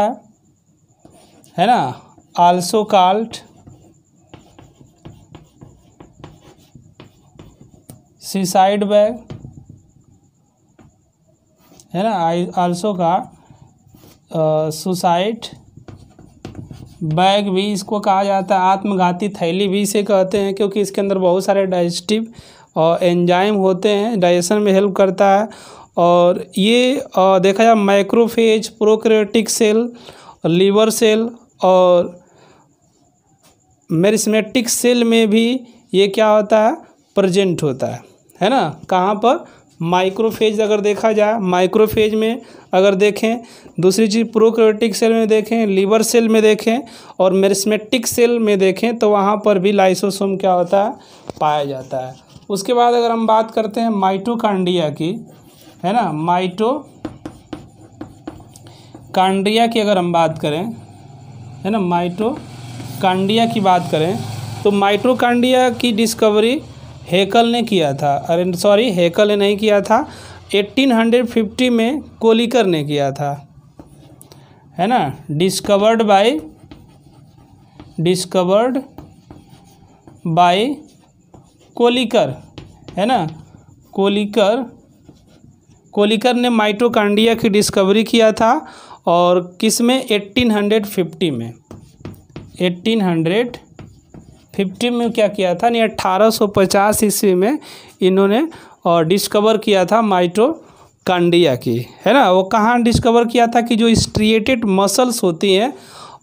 है ना, आल्सो कॉल्ड सुसाइड बैग, है ना, आल्सो का सुसाइड बैग भी इसको कहा जाता है। आत्मघाती थैली भी इसे कहते हैं, क्योंकि इसके अंदर बहुत सारे डाइजेस्टिव और एंजाइम होते हैं, डाइजेशन में हेल्प करता है। और ये देखा जाए macrophage, prokaryotic cell, liver cell और मेरिस्मेटिक सेल में भी ये क्या होता है? प्रेजेंट होता है ना। कहाँ पर? माइक्रोफेज अगर देखा जाए, माइक्रोफेज में अगर देखें, दूसरी चीज़ प्रोकैरियोटिक सेल में देखें, लीवर सेल में देखें और मेरिस्मेटिक सेल में देखें, तो वहाँ पर भी लाइसोसोम क्या होता है? पाया जाता है। उसके बाद अगर हम बात करते हैं माइटोकांड्रिया की, है ना, माइटोकांड्रिया की अगर हम बात करें, है ना, माइटोकांड्रिया की बात करें, तो माइटोकांड्रिया की डिस्कवरी हेकल ने किया था। अरे सॉरी, हेकल ने नहीं किया था, 1850 में कोलिकर ने किया था, है ना। डिस्कवर्ड बाय कोलिकर, है ना। कोलिकर ने माइटोकांड्रिया की डिस्कवरी किया था, और किस में 1850 में 1850 में क्या किया था, नहीं 1850 ईस्वी में इन्होंने डिस्कवर किया था माइटोकॉन्ड्रिया की, है ना। वो कहाँ डिस्कवर किया था कि जो स्ट्रिएटेड मसल्स होती हैं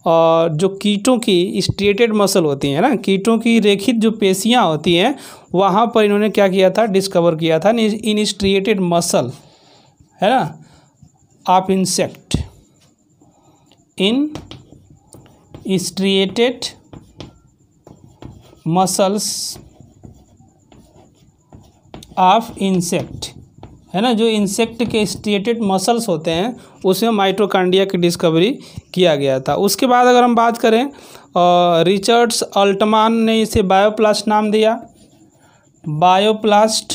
और जो कीटों की स्ट्रिएटेड मसल होती हैं ना, कीटों की रेखित जो पेशियां होती हैं वहाँ पर इन्होंने क्या किया था, डिस्कवर किया था इन स्ट्रिएटेड मसल, है ना, of insect, in striated muscles of insect, है ना। जो इंसेक्ट के स्ट्रिएटेड मसल्स होते हैं उसमें माइटोकॉन्ड्रिया की डिस्कवरी किया गया था। उसके बाद अगर हम बात करें रिचर्ड्स अल्टमान ने इसे बायोप्लास्ट नाम दिया, bioplast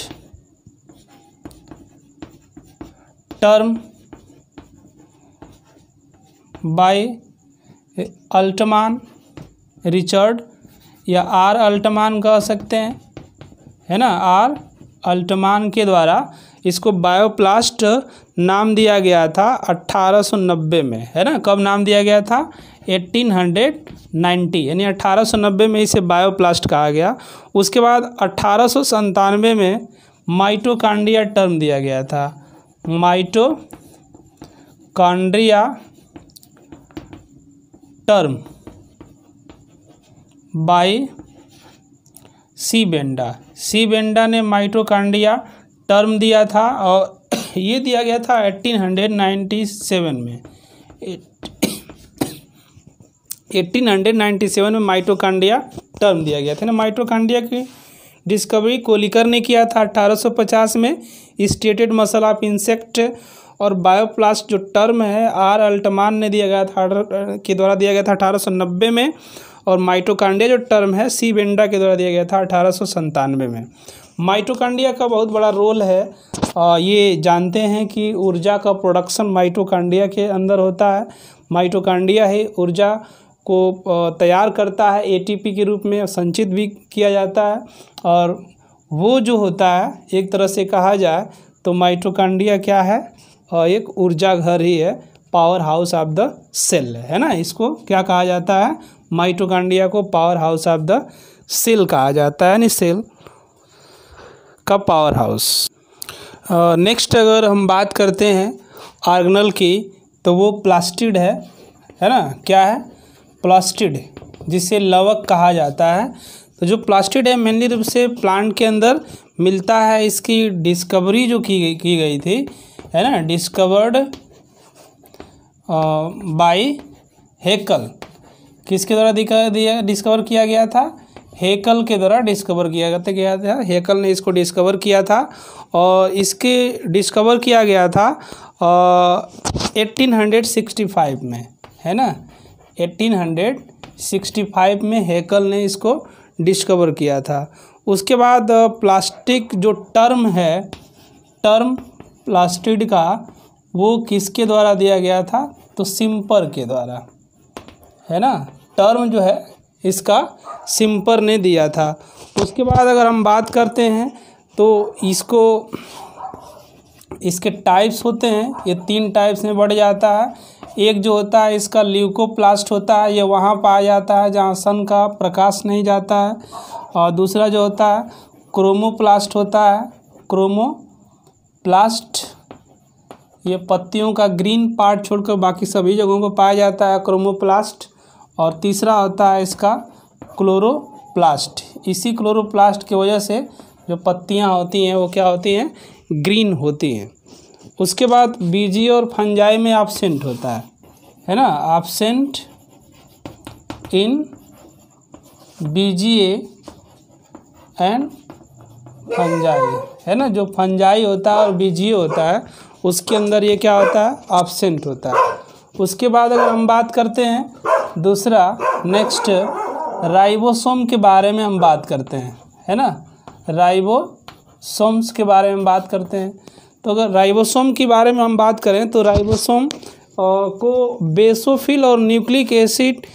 term by Altmann, Richard या आर अल्टमान कह सकते हैं, है ना। आर अल्टमान के द्वारा इसको बायोप्लास्ट नाम दिया गया था 1890 में, है ना। कब नाम दिया गया था, 1890, यानी 1890 में इसे बायोप्लास्ट कहा गया। उसके बाद 1897 में माइटोकॉन्ड्रिया टर्म दिया गया था, mitochondria term by C Benda ने माइटोकॉन्ड्रिया टर्म दिया था और ये दिया गया था 1897 में 1897 में माइटोकॉन्ड्रिया टर्म दिया गया था ना। माइटोकॉन्ड्रिया की डिस्कवरी कोलिकर ने किया था 1850 में। स्ट्रिएटेड मसल ऑफ इंसेक्ट और बायोप्लास्ट जो टर्म है आर अल्टमान ने दिया गया था के द्वारा दिया गया था 1890 में, और माइटोकॉन्ड्रिया जो टर्म है सी बेंडा के द्वारा दिया गया था 1897 में। माइटोकॉन्ड्रिया का बहुत बड़ा रोल है, ये जानते हैं कि ऊर्जा का प्रोडक्शन माइटोकॉन्ड्रिया के अंदर होता है। माइटोकॉन्ड्रिया ही ऊर्जा को तैयार करता है, एटीपी के रूप में संचित भी किया जाता है, और वो जो होता है एक तरह से कहा जाए तो माइटोकॉन्ड्रिया क्या है, एक ऊर्जा घर ही है, power house of the cell, है ना। इसको क्या कहा जाता है, माइटोकॉन्ड्रिया को power house of the cell कहा जाता है, यानी सेल का पावर हाउस। नेक्स्ट अगर हम बात करते हैं ऑर्गेनल की तो वो प्लास्टिड है ना। क्या है, प्लास्टिड, जिसे लवक कहा जाता है। तो जो प्लास्टिड है मेनली रूप से प्लांट के अंदर मिलता है। इसकी डिस्कवरी जो की गई थी, है ना, डिस्कवर्ड बाय हेकल। किसके द्वारा डिस्कवर किया गया था, हेकल के द्वारा डिस्कवर किया गया था। हेकल ने इसको डिस्कवर किया था और इसके डिस्कवर किया गया था 1865 में, है ना। 1865 में हेकल ने इसको डिस्कवर किया था। उसके बाद प्लास्टिक जो टर्म है, टर्म प्लास्टिड का, वो किसके द्वारा दिया गया था, तो सिम्पर के द्वारा, है ना। टर्म जो है इसका सिम्पर ने दिया था। उसके बाद अगर हम बात करते हैं तो इसके टाइप्स होते हैं, ये 3 टाइप्स में बढ़ जाता है। एक जो होता है इसका ल्यूकोप्लास्ट होता है, ये वहाँ पाया जाता है जहाँ सन का प्रकाश नहीं जाता है। और दूसरा जो होता है क्रोमोप्लास्ट होता है, क्रोमोप्लास्ट, ये पत्तियों का ग्रीन पार्ट छोड़कर बाकी सभी जगहों पर पाया जाता है क्रोमोप्लास्ट। और तीसरा होता है इसका क्लोरोप्लास्ट। इसी क्लोरोप्लास्ट की वजह से जो पत्तियां होती हैं वो क्या होती हैं, ग्रीन होती हैं। उसके बाद बीजी और फंजाई में एब्सेंट होता है ना, absent in BGA and fungi, है ना। जो फंजाई होता है और बीजीए होता है उसके अंदर ये क्या होता है, एब्सेंट होता है। उसके बाद अगर हम बात करते हैं दूसरा नेक्स्ट राइबोसोम के बारे में हम बात करते हैं, है ना। राइबोसोम्स के बारे में बात करते हैं। तो अगर राइबोसोम के बारे में हम बात करें तो राइबोसोम को बेसोफिल और न्यूक्लिक एसिड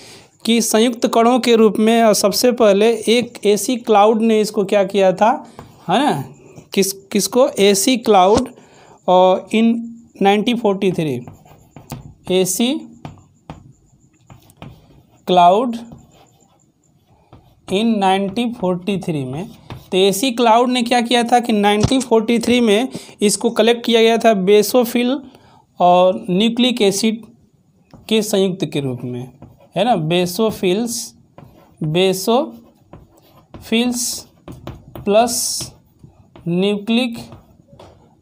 की संयुक्त कणों के रूप में सबसे पहले एक एसी क्लाउड ने इसको क्या किया था, है ना, किसको, एसी क्लाउड इन 1943 एसी क्लाउड इन 1943 में। तो एसी क्लाउड ने क्या किया था कि 1943 में इसको कलेक्ट किया गया था बेसोफिल और न्यूक्लिक एसिड के संयुक्त के रूप में, है ना। बेसोफिल्स प्लस न्यूक्लिक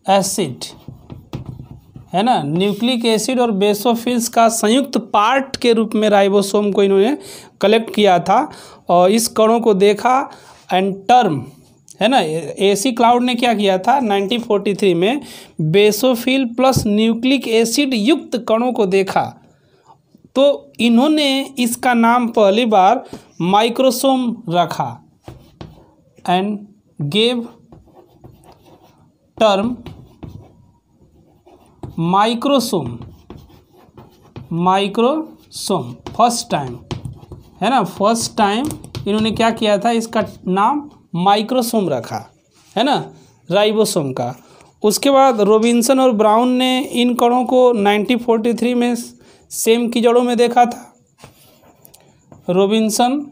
एसिड, है ना। न्यूक्लिक एसिड और बेसोफिल्स का संयुक्त पार्ट के रूप में राइबोसोम को इन्होंने कलेक्ट किया था और इस कणों को देखा एंड टर्म, है ना। एसी क्लाउड ने क्या किया था 1943 में बेसोफिल प्लस न्यूक्लिक एसिड युक्त कणों को देखा, तो इन्होंने इसका नाम पहली बार माइक्रोसोम रखा and gave term microsome first time, है ना। फर्स्ट टाइम इन्होंने क्या किया था, इसका नाम माइक्रोसोम रखा, है ना, राइबोसोम का। उसके बाद रॉबिन्सन और ब्राउन ने इन कणों को 1943 में सेम की जड़ों में देखा था। Robinson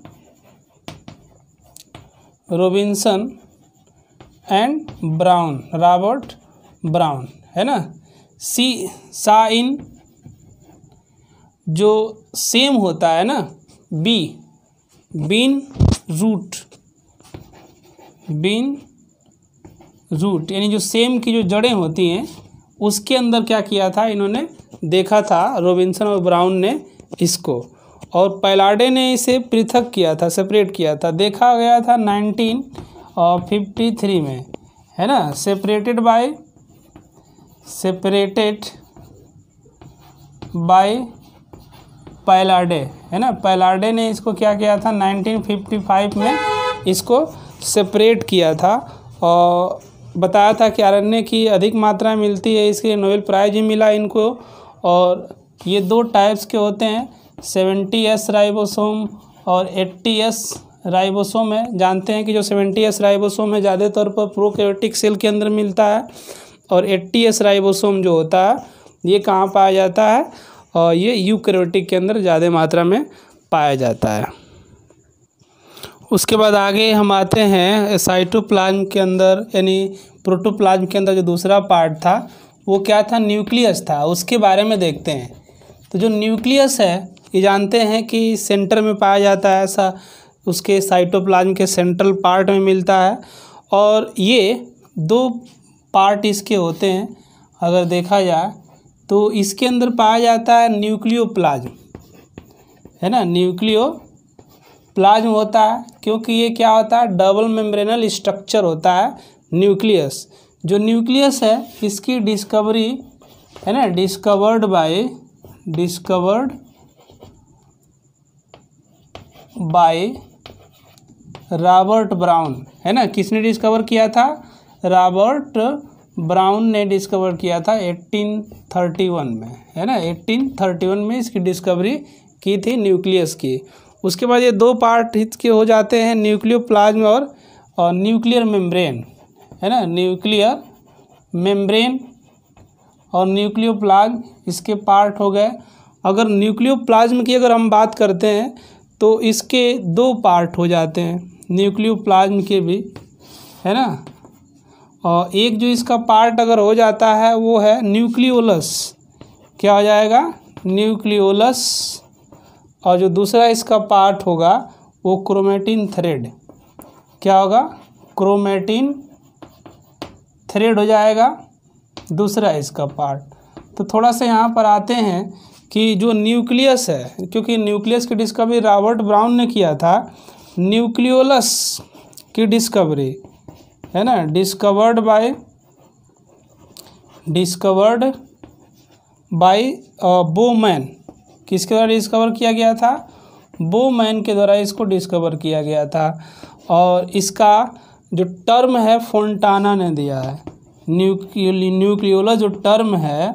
and brown, Robert brown, है ना। साइन जो सेम होता है ना, बीन रूट यानी जो सेम की जो जड़ें होती हैं उसके अंदर क्या किया था इन्होंने देखा था, रॉबिन्सन और ब्राउन ने इसको, और पैलाडे ने इसे पृथक किया था, सेपरेट किया था। देखा गया था 1953 में, है ना। सेपरेटेड बाय पैलाडे, है ना। पैलाडे ने इसको क्या किया था 1955 में इसको सेपरेट किया था और बताया था कि आरएनए की अधिक मात्रा मिलती है, इसके लिए नोबेल प्राइज ही मिला इनको। और ये दो टाइप्स के होते हैं, 70S राइबोसोम और 80S राइबोसोम है। जानते हैं कि जो 70S राइबोसोम है ज़्यादातर पर प्रोकैरियोटिक सेल के अंदर मिलता है और 80S राइबोसोम जो होता है ये कहाँ पाया जाता है, और ये यूकैरियोटिक के अंदर ज़्यादा मात्रा में पाया जाता है। उसके बाद आगे हम आते हैं साइटोप्लाज्म के अंदर, यानी प्रोटोप्लाज्म के अंदर जो दूसरा पार्ट था वो क्या था, न्यूक्लियस था। उसके बारे में देखते हैं। तो जो न्यूक्लियस है ये जानते हैं कि सेंटर में पाया जाता है, ऐसा उसके साइटोप्लाज्म के सेंट्रल पार्ट में मिलता है। और ये दो पार्ट इसके होते हैं, अगर देखा जाए तो इसके अंदर पाया जाता है न्यूक्लियोप्लाज्म, है ना। न्यूक्लियोप्लाज्म होता है क्योंकि ये क्या होता है, डबल मेम्ब्रेनल स्ट्रक्चर होता है न्यूक्लियस। जो न्यूक्लियस है इसकी डिस्कवरी, है ना, डिस्कवर्ड बाय रॉबर्ट ब्राउन, है ना। किसने डिस्कवर किया था, रॉबर्ट ब्राउन ने डिस्कवर किया था 1831 में, है ना। 1831 में इसकी डिस्कवरी की थी न्यूक्लियस की। उसके बाद ये दो पार्ट इसके हो जाते हैं, न्यूक्लियोप्लाज्म और न्यूक्लियर मेम्ब्रेन, है ना। न्यूक्लियर मेम्ब्रेन और न्यूक्लियोप्लाज्म इसके पार्ट हो गए। अगर न्यूक्लियोप्लाज्म की अगर हम बात करते हैं तो इसके दो पार्ट हो जाते हैं न्यूक्लियोप्लाज्म के भी, है ना। और एक जो इसका पार्ट अगर हो जाता है वो है न्यूक्लियोलस, क्या हो जाएगा, न्यूक्लियोलस। और जो दूसरा इसका पार्ट होगा वो क्रोमेटिन थ्रेड, क्या होगा, क्रोमेटिन थ्रेड हो जाएगा दूसरा इसका पार्ट। तो थोड़ा सा यहाँ पर आते हैं कि जो न्यूक्लियस है, क्योंकि न्यूक्लियस की डिस्कवरी रॉबर्ट ब्राउन ने किया था, न्यूक्लियोलस की डिस्कवरी, है ना, डिस्कवर्ड बाय बोमैन। किसके द्वारा डिस्कवर किया गया था, बोमैन के द्वारा इसको डिस्कवर किया गया था। और इसका जो टर्म है फोंटाना ने दिया है, न्यूक्लियोलस जो टर्म है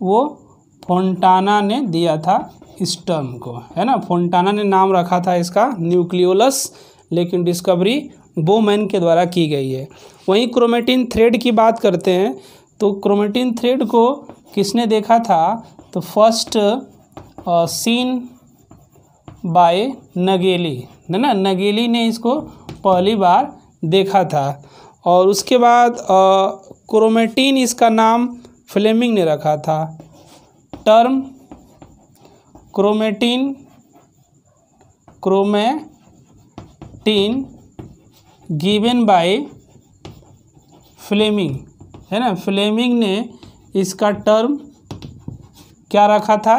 वो फोंटाना ने दिया था इस टर्म को, है ना। फोंटाना ने नाम रखा था इसका न्यूक्लियोलस, लेकिन डिस्कवरी बोमैन के द्वारा की गई है। वहीं क्रोमेटिन थ्रेड की बात करते हैं तो क्रोमेटिन थ्रेड को किसने देखा था, तो फर्स्ट सीन बाय नगेली, है ना, नगेली ने इसको पहली बार देखा था। और उसके बाद क्रोमेटिन इसका नाम फ्लेमिंग ने रखा था। Term chromatin given by Fleming, है ना, फ्लेमिंग ने इसका टर्म क्या रखा था,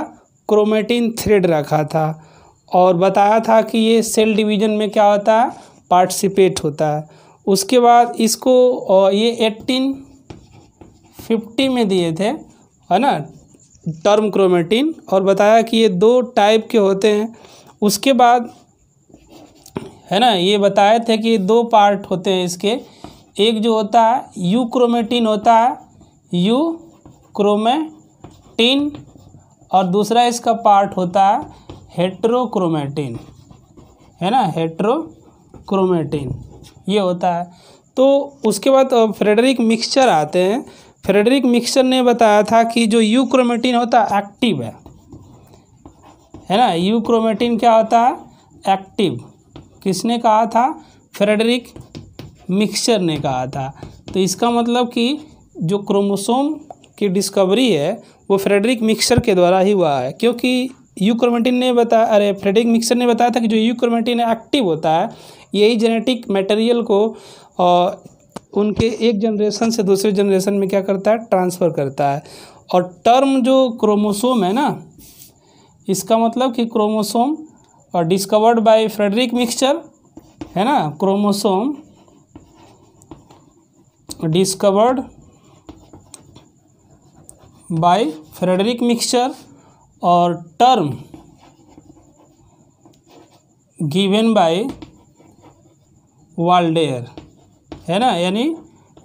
क्रोमेटिन थ्रेड रखा था। और बताया था कि ये सेल डिवीजन में क्या होता है, पार्टिसिपेट होता है। उसके बाद इसको ये 1850 में दिए थे, है ना, टर्म क्रोमेटिन, और बताया कि ये 2 टाइप के होते हैं। उसके बाद, है ना, ये बताए थे कि 2 पार्ट होते हैं इसके। एक जो होता है यू क्रोमेटिन होता है, यू क्रोमेटिन, और दूसरा इसका पार्ट होता है हेट्रोक्रोमेटिन, है ना, हेट्रोक्रोमेटिन ये होता है। तो उसके बाद फ्रेडरिक मिक्सचर आते हैं। फ्रेडरिक मिक्सचर ने बताया था कि जो यू क्रोमेटिन होता है एक्टिव है ना, यू क्रोमेटिन क्या होता है, एक्टिव। किसने कहा था, फ्रेडरिक मिक्सचर ने कहा था। तो इसका मतलब कि जो क्रोमोसोम की डिस्कवरी है वो फ्रेडरिक मिक्सचर के द्वारा ही हुआ है, क्योंकि यू क्रोमेटिन ने बताया, फ्रेडरिक मिक्सचर ने बताया था कि जो यू क्रोमेटिन एक्टिव होता है यही जेनेटिक मटेरियल को उनके एक जनरेशन से दूसरे जनरेशन में क्या करता है, ट्रांसफ़र करता है। और टर्म जो क्रोमोसोम है ना, इसका मतलब कि क्रोमोसोम और डिस्कवर्ड बाय फ्रेडरिक मिक्सचर, है ना, chromosome discovered by Friedrich Miescher और टर्म गिवन बाय वाल्डेयर, है ना, यानी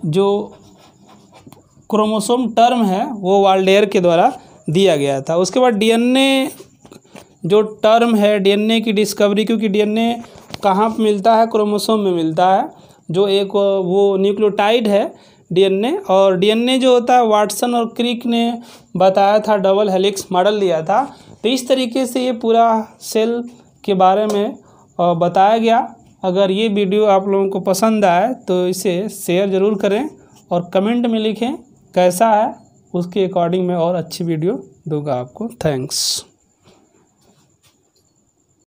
जो क्रोमोसोम टर्म है वो वाल्डेयर के द्वारा दिया गया था। उसके बाद डीएनए जो टर्म है, डीएनए की डिस्कवरी, क्योंकि डीएनए कहाँ पे मिलता है, क्रोमोसोम में मिलता है, जो एक वो न्यूक्लियोटाइड है डीएनए। और डीएनए जो होता है वाटसन और क्रिक ने बताया था, डबल हेलिक्स मॉडल दिया था। तो इस तरीके से ये पूरा सेल के बारे में बताया गया। अगर ये वीडियो आप लोगों को पसंद आए तो इसे शेयर ज़रूर करें और कमेंट में लिखें कैसा है, उसके अकॉर्डिंग मैं और अच्छी वीडियो दूंगा आपको। थैंक्स।